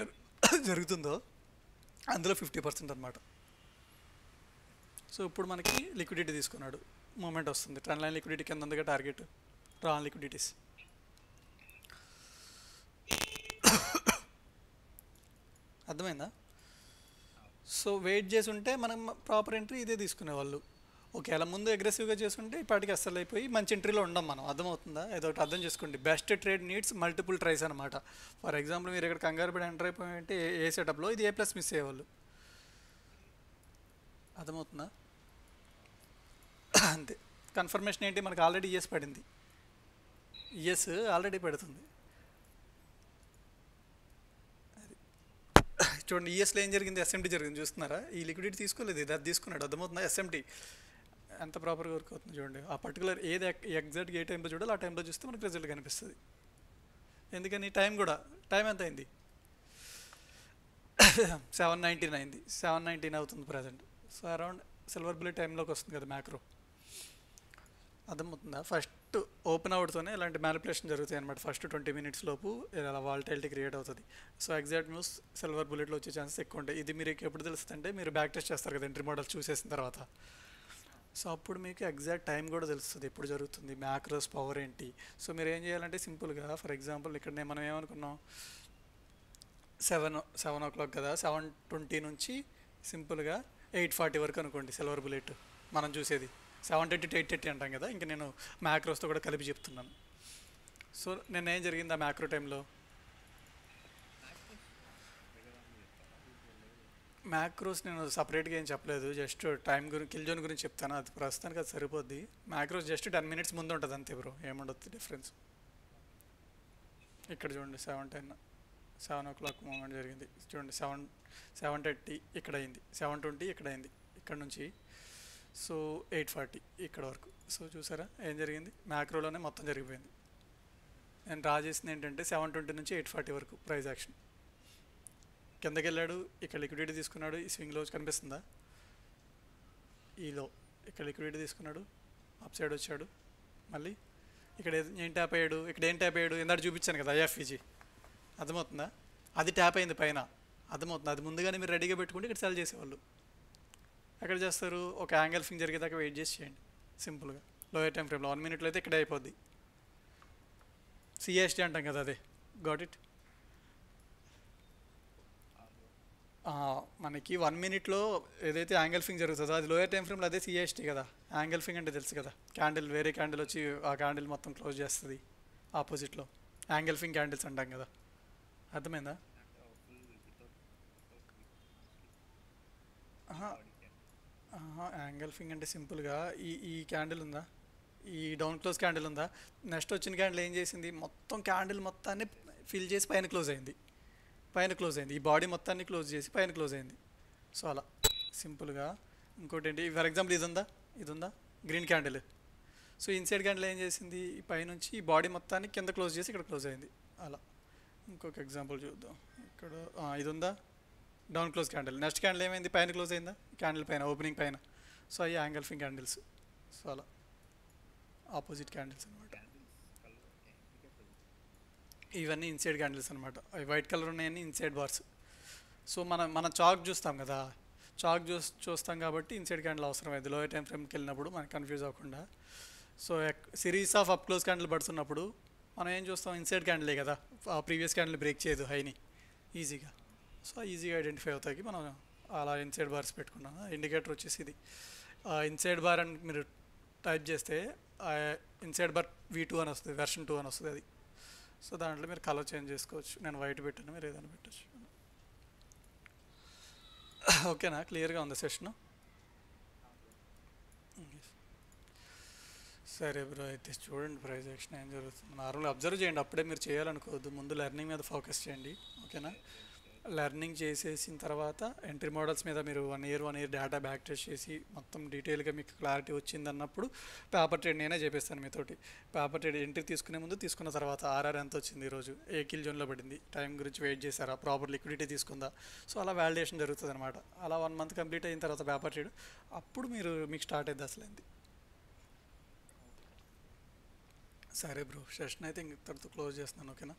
జరుగుతుందో అందులో 50% అనమాట. సో ఇప్పుడు మనకి లిక్విడిటీ తీసుకున్నాడు, మూమెంట్ వస్తుంది. ట్రెండ్ లైన్ లిక్విడిటీ కింద ఉందిగా టార్గెట్, రాన్ లిక్విడిటీస్. అర్థమైందా? సో వెయిట్ చేసి ఉంటే మనం ప్రాపర్ ఎంట్రీ ఇదే తీసుకునేవాళ్ళు. ఒకవేళ ముందు అగ్రెసివ్గా చేసుకుంటే ఇప్పటికి అస్సలు అయిపోయి మంచి ఎంట్రీలో ఉండం మనం. అర్థమవుతుందా? ఏదో ఒకటి అర్థం చేసుకోండి. Best trade needs multiple tries అనమాట. ఫర్ ఎగ్జాంపుల్ మీరు ఇక్కడ కంగారు పడి ఎంటర్ అయిపోయింటే ఏ సెటప్లో ఇది A+ మిస్ అయ్యేవాళ్ళు. అర్థమవుతుందా? అంతే. కన్ఫర్మేషన్ ఏంటి, మనకు ఆల్రెడీ ఈఎస్ పడింది, ఈఎస్ ఆల్రెడీ పెడుతుంది. అది చూడండి, ఈఎస్లో ఏం జరిగింది, ఎస్ఎంటీ జరిగింది చూస్తున్నారా? ఈ లిక్విడిటీ తీసుకోలేదు, ఇది అది తీసుకున్నాడు. అర్థమవుతుందా? ఎస్ఎంటీ ఎంత ప్రాపర్గా వర్క్ అవుతుంది చూడండి. ఆ పర్టికులర్ ఏది ఎగ్జాక్ట్గా ఏ టైంలో చూడాలి ఆ టైంలో చూస్తే మనకు రిజల్ట్ కనిపిస్తుంది. ఎందుకని టైం ఎంత అయింది, 7:19 అయింది, 7:19 అవుతుంది present. So around silver bullet టైంలోకి వస్తుంది కదా మ్యాక్రో. అర్థమవుతుందా? ఫస్ట్ ఓపెన్ అవుట్తోనే ఇలాంటి మ్యానిపులేషన్ జరుగుతాయి అనమాట. ఫస్ట్ 20 మినిట్స్ లోపు ఇలా వాలటైలిటీ క్రియేట్ అవుతుంది. సో ఎగ్జాక్ట్ న్యూస్ సిల్వర్ బుల్లెట్లో వచ్చే ఛాన్సెస్ ఎక్కువ ఉంటాయి. ఇది మీరు ఎప్పుడు తెలుస్తుంటే మీరు బ్యాక్ టెస్ట్ చేస్తారు కదా ఎంట్రీ మోడల్ చూసేసిన తర్వాత. సో అప్పుడు మీకు ఎగ్జాక్ట్ టైం కూడా తెలుస్తుంది ఎప్పుడు జరుగుతుంది, మ్యాక్రోస్ పవర్ ఏంటి. సో మీరు ఏం చేయాలంటే సింపుల్గా, ఫర్ ఎగ్జాంపుల్ ఇక్కడ మనం ఏమనుకున్నాం, 7 o'clock కదా, 7:20 నుంచి సింపుల్గా 8:40 వరకు అనుకోండి సిల్వర్ బుల్లెట్ మనం చూసేది. 7:30 to 8:30 అంటాం కదా, ఇంకా నేను మ్యాక్రోస్తో కూడా కలిపి చెప్తున్నాను. సో నేను ఏం జరిగింది ఆ మ్యాక్రో టైంలో, మ్యాక్రోస్ నేను సపరేట్గా ఏం చెప్పలేదు, జస్ట్ టైం గురించి కిల్ జోన్ గురించి చెప్తాను. అది ప్రస్తుతానికి అది సరిపోద్ది. మ్యాక్రోస్ జస్ట్ 10 minutes ముందు ఉంటుంది అంతే బ్రో, ఏముండదు డిఫరెన్స్. ఇక్కడ చూడండి 7 o'clock మూమెంట్ జరిగింది చూడండి, 7:30 ఇక్కడ అయింది, 7:20 ఇక్కడ అయింది, ఇక్కడ నుంచి సో 8:40 ఇక్కడ వరకు. సో చూసారా ఏం జరిగింది, మ్యాక్రోలోనే మొత్తం జరిగిపోయింది. నేను డ్రా చేసింది ఏంటంటే 7:20 నుంచి 8:40 వరకు ప్రైస్ యాక్షన్. కిందకి వెళ్ళాడు, ఇక్కడ లిక్విడిటీ తీసుకున్నాడు, ఈ స్వింగ్లో కనిపిస్తుందా, ఈలో ఇక్కడ లిక్విడిటీ తీసుకున్నాడు, అప్ సైడ్ వచ్చాడు, మళ్ళీ ఇక్కడ ఏం ట్యాప్ అయ్యాడు, ఇక్కడ ఏం ట్యాప్ అయ్యాడు, ఇందాక చూపించాను కదా ఐఎఫ్ఈజీ, అర్థమవుతుందా, అది ట్యాప్ అయింది పైన, అర్థమవుతుంది. అది ముందుగానే మీరు రెడీగా పెట్టుకుంటే ఇక్కడ సెల్ చేసేవాళ్ళు. ఎక్కడ చేస్తారు, ఒక యాంగిల్ ఫింగ్ జరిగేదాకా వెయిట్ చేసి చేయండి సింపుల్గా. లోయర్ టైం ఫ్రేమ్లో 1 minute అయితే ఇక్కడే అయిపోద్ది. సిఎస్టీ అంటాం కదా, అదే గాట్ ఇట్. మనకి 1 minute ఏదైతే యాంగిల్ ఫింగ్ జరుగుతుందో అది లోయర్ టైం ఫ్రేమ్లో అదే సిఎస్టీ కదా. యాంగిల్ ఫింగ్ అంటే తెలుసు కదా, క్యాండిల్ వేరే క్యాండిల్ వచ్చి ఆ క్యాండిల్ మొత్తం క్లోజ్ చేస్తుంది ఆపోజిట్లో. యాంగిల్ ఫింగ్ క్యాండిల్స్ అంటాం కదా, అర్థమైందా. యాంగిల్ ఫింగ్ అంటే సింపుల్గా ఈ క్యాండిల్ ఉందా, ఈ డౌన్ క్లోజ్ క్యాండిల్ ఉందా, నెక్స్ట్ వచ్చిన క్యాండిల్ ఏం చేసింది, మొత్తం క్యాండిల్ మొత్తాన్ని ఫిల్ చేసి పైన క్లోజ్ అయింది, ఈ బాడీ మొత్తాన్ని క్లోజ్ చేసి పైన క్లోజ్ అయింది. సో అలా సింపుల్గా. ఇంకోటి ఏంటి, ఫర్ ఎగ్జాంపుల్ ఇది ఉందా green candle. So inside candle ఏం చేసింది, ఈ పైనుంచి ఈ బాడీ మొత్తాన్ని కింద క్లోజ్ చేసి ఇక్కడ క్లోజ్ అయింది. అలా ఇంకొక ఎగ్జాంపుల్ చూద్దాం. ఇక్కడ ఇది ఉందా down close candle, next candle ఏమైంది, పైన క్లోజ్ అయిందా, క్యాండిల్ పైన ఓపెనింగ్ పైన. సో అవి యాంగిల్ ఫింగ్ క్యాండిల్స్. సో అలా ఆపోజిట్ క్యాండిల్స్ అనమాట. ఇవన్నీ ఇన్సైడ్ క్యాండిల్స్ అనమాట. అవి వైట్ కలర్ ఉన్నాయని ఇన్సైడ్ బార్స్. సో మనం చాక్ చూస్తాం కదా, చూస్తాం కాబట్టి ఇన్సైడ్ క్యాండిల్ అవసరం అయింది లోయర్ టైం ఫ్రేమ్కి వెళ్ళినప్పుడు మనకి కన్ఫ్యూజ్ అవ్వకుండా. So series of up close candle పడుతున్నప్పుడు మనం ఏం చూస్తాం, ఇన్సైడ్ క్యాండిలే కదా, ప్రీవియస్ క్యాండిల్ బ్రేక్ చేయదు హైని ఈజీగా. సో ఈజీగా ఐడెంటిఫై అవుతాయి మనం అలా ఇన్సైడ్ బార్స్ పెట్టుకున్నాను. ఇండికేటర్ వచ్చేసి ఇది ఇన్సైడ్ బార్ అని మీరు టైప్ చేస్తే ఇన్సైడ్ బార్ V2 అని వస్తుంది, వెర్షన్ 2 అని వస్తుంది అది. సో దాంట్లో మీరు కలర్ చేంజ్ చేసుకోవచ్చు. నేను వైట్ పెట్టాను, మీరు ఏదైనా పెట్టచ్చు. ఓకేనా, క్లియర్గా ఉంది సెషన్. సరే బ్రో, అయితే చూడండి ప్రైజ్ యాక్షన్ ఏం జరుగుతుంది. నార్మల్గా అబ్జర్వ్ చేయండి, అప్పుడే మీరు చేయాలనుకోవద్దు, ముందు లెర్నింగ్ మీద ఫోకస్ చేయండి. ఓకేనా, లెర్నింగ్ చేసేసిన తర్వాత ఎంట్రీ మోడల్స్ మీద మీరు 1 year డేటా బ్యాక్ టెస్ట్ చేసి మొత్తం డీటెయిల్గా మీకు క్లారిటీ వచ్చింది అన్నప్పుడు పేపర్ ట్రేడ్ నేనే చేపిస్తాను మీతోటి. పేపర్ ట్రేడ్ ఎంట్రీ తీసుకునే ముందు, తీసుకున్న తర్వాత ఆర్ఆర్ ఎంత వచ్చింది ఈరోజు, ఏ కిల్ జోన్లో పడింది, టైం గురించి వెయిట్ చేశారా, ప్రాపర్ లిక్విడిటీ తీసుకుందా. సో అలా వ్యాలిడేషన్ జరుగుతుంది అనమాట. అలా 1 month కంప్లీట్ అయిన తర్వాత పేపర్ ట్రేడ్ అప్పుడు మీకు స్టార్ట్ అయింది అసలు ఏంది. సరే బ్రో, సెషన్ అయితే ఇంతటితో క్లోజ్ చేస్తున్నాను. ఓకేనా.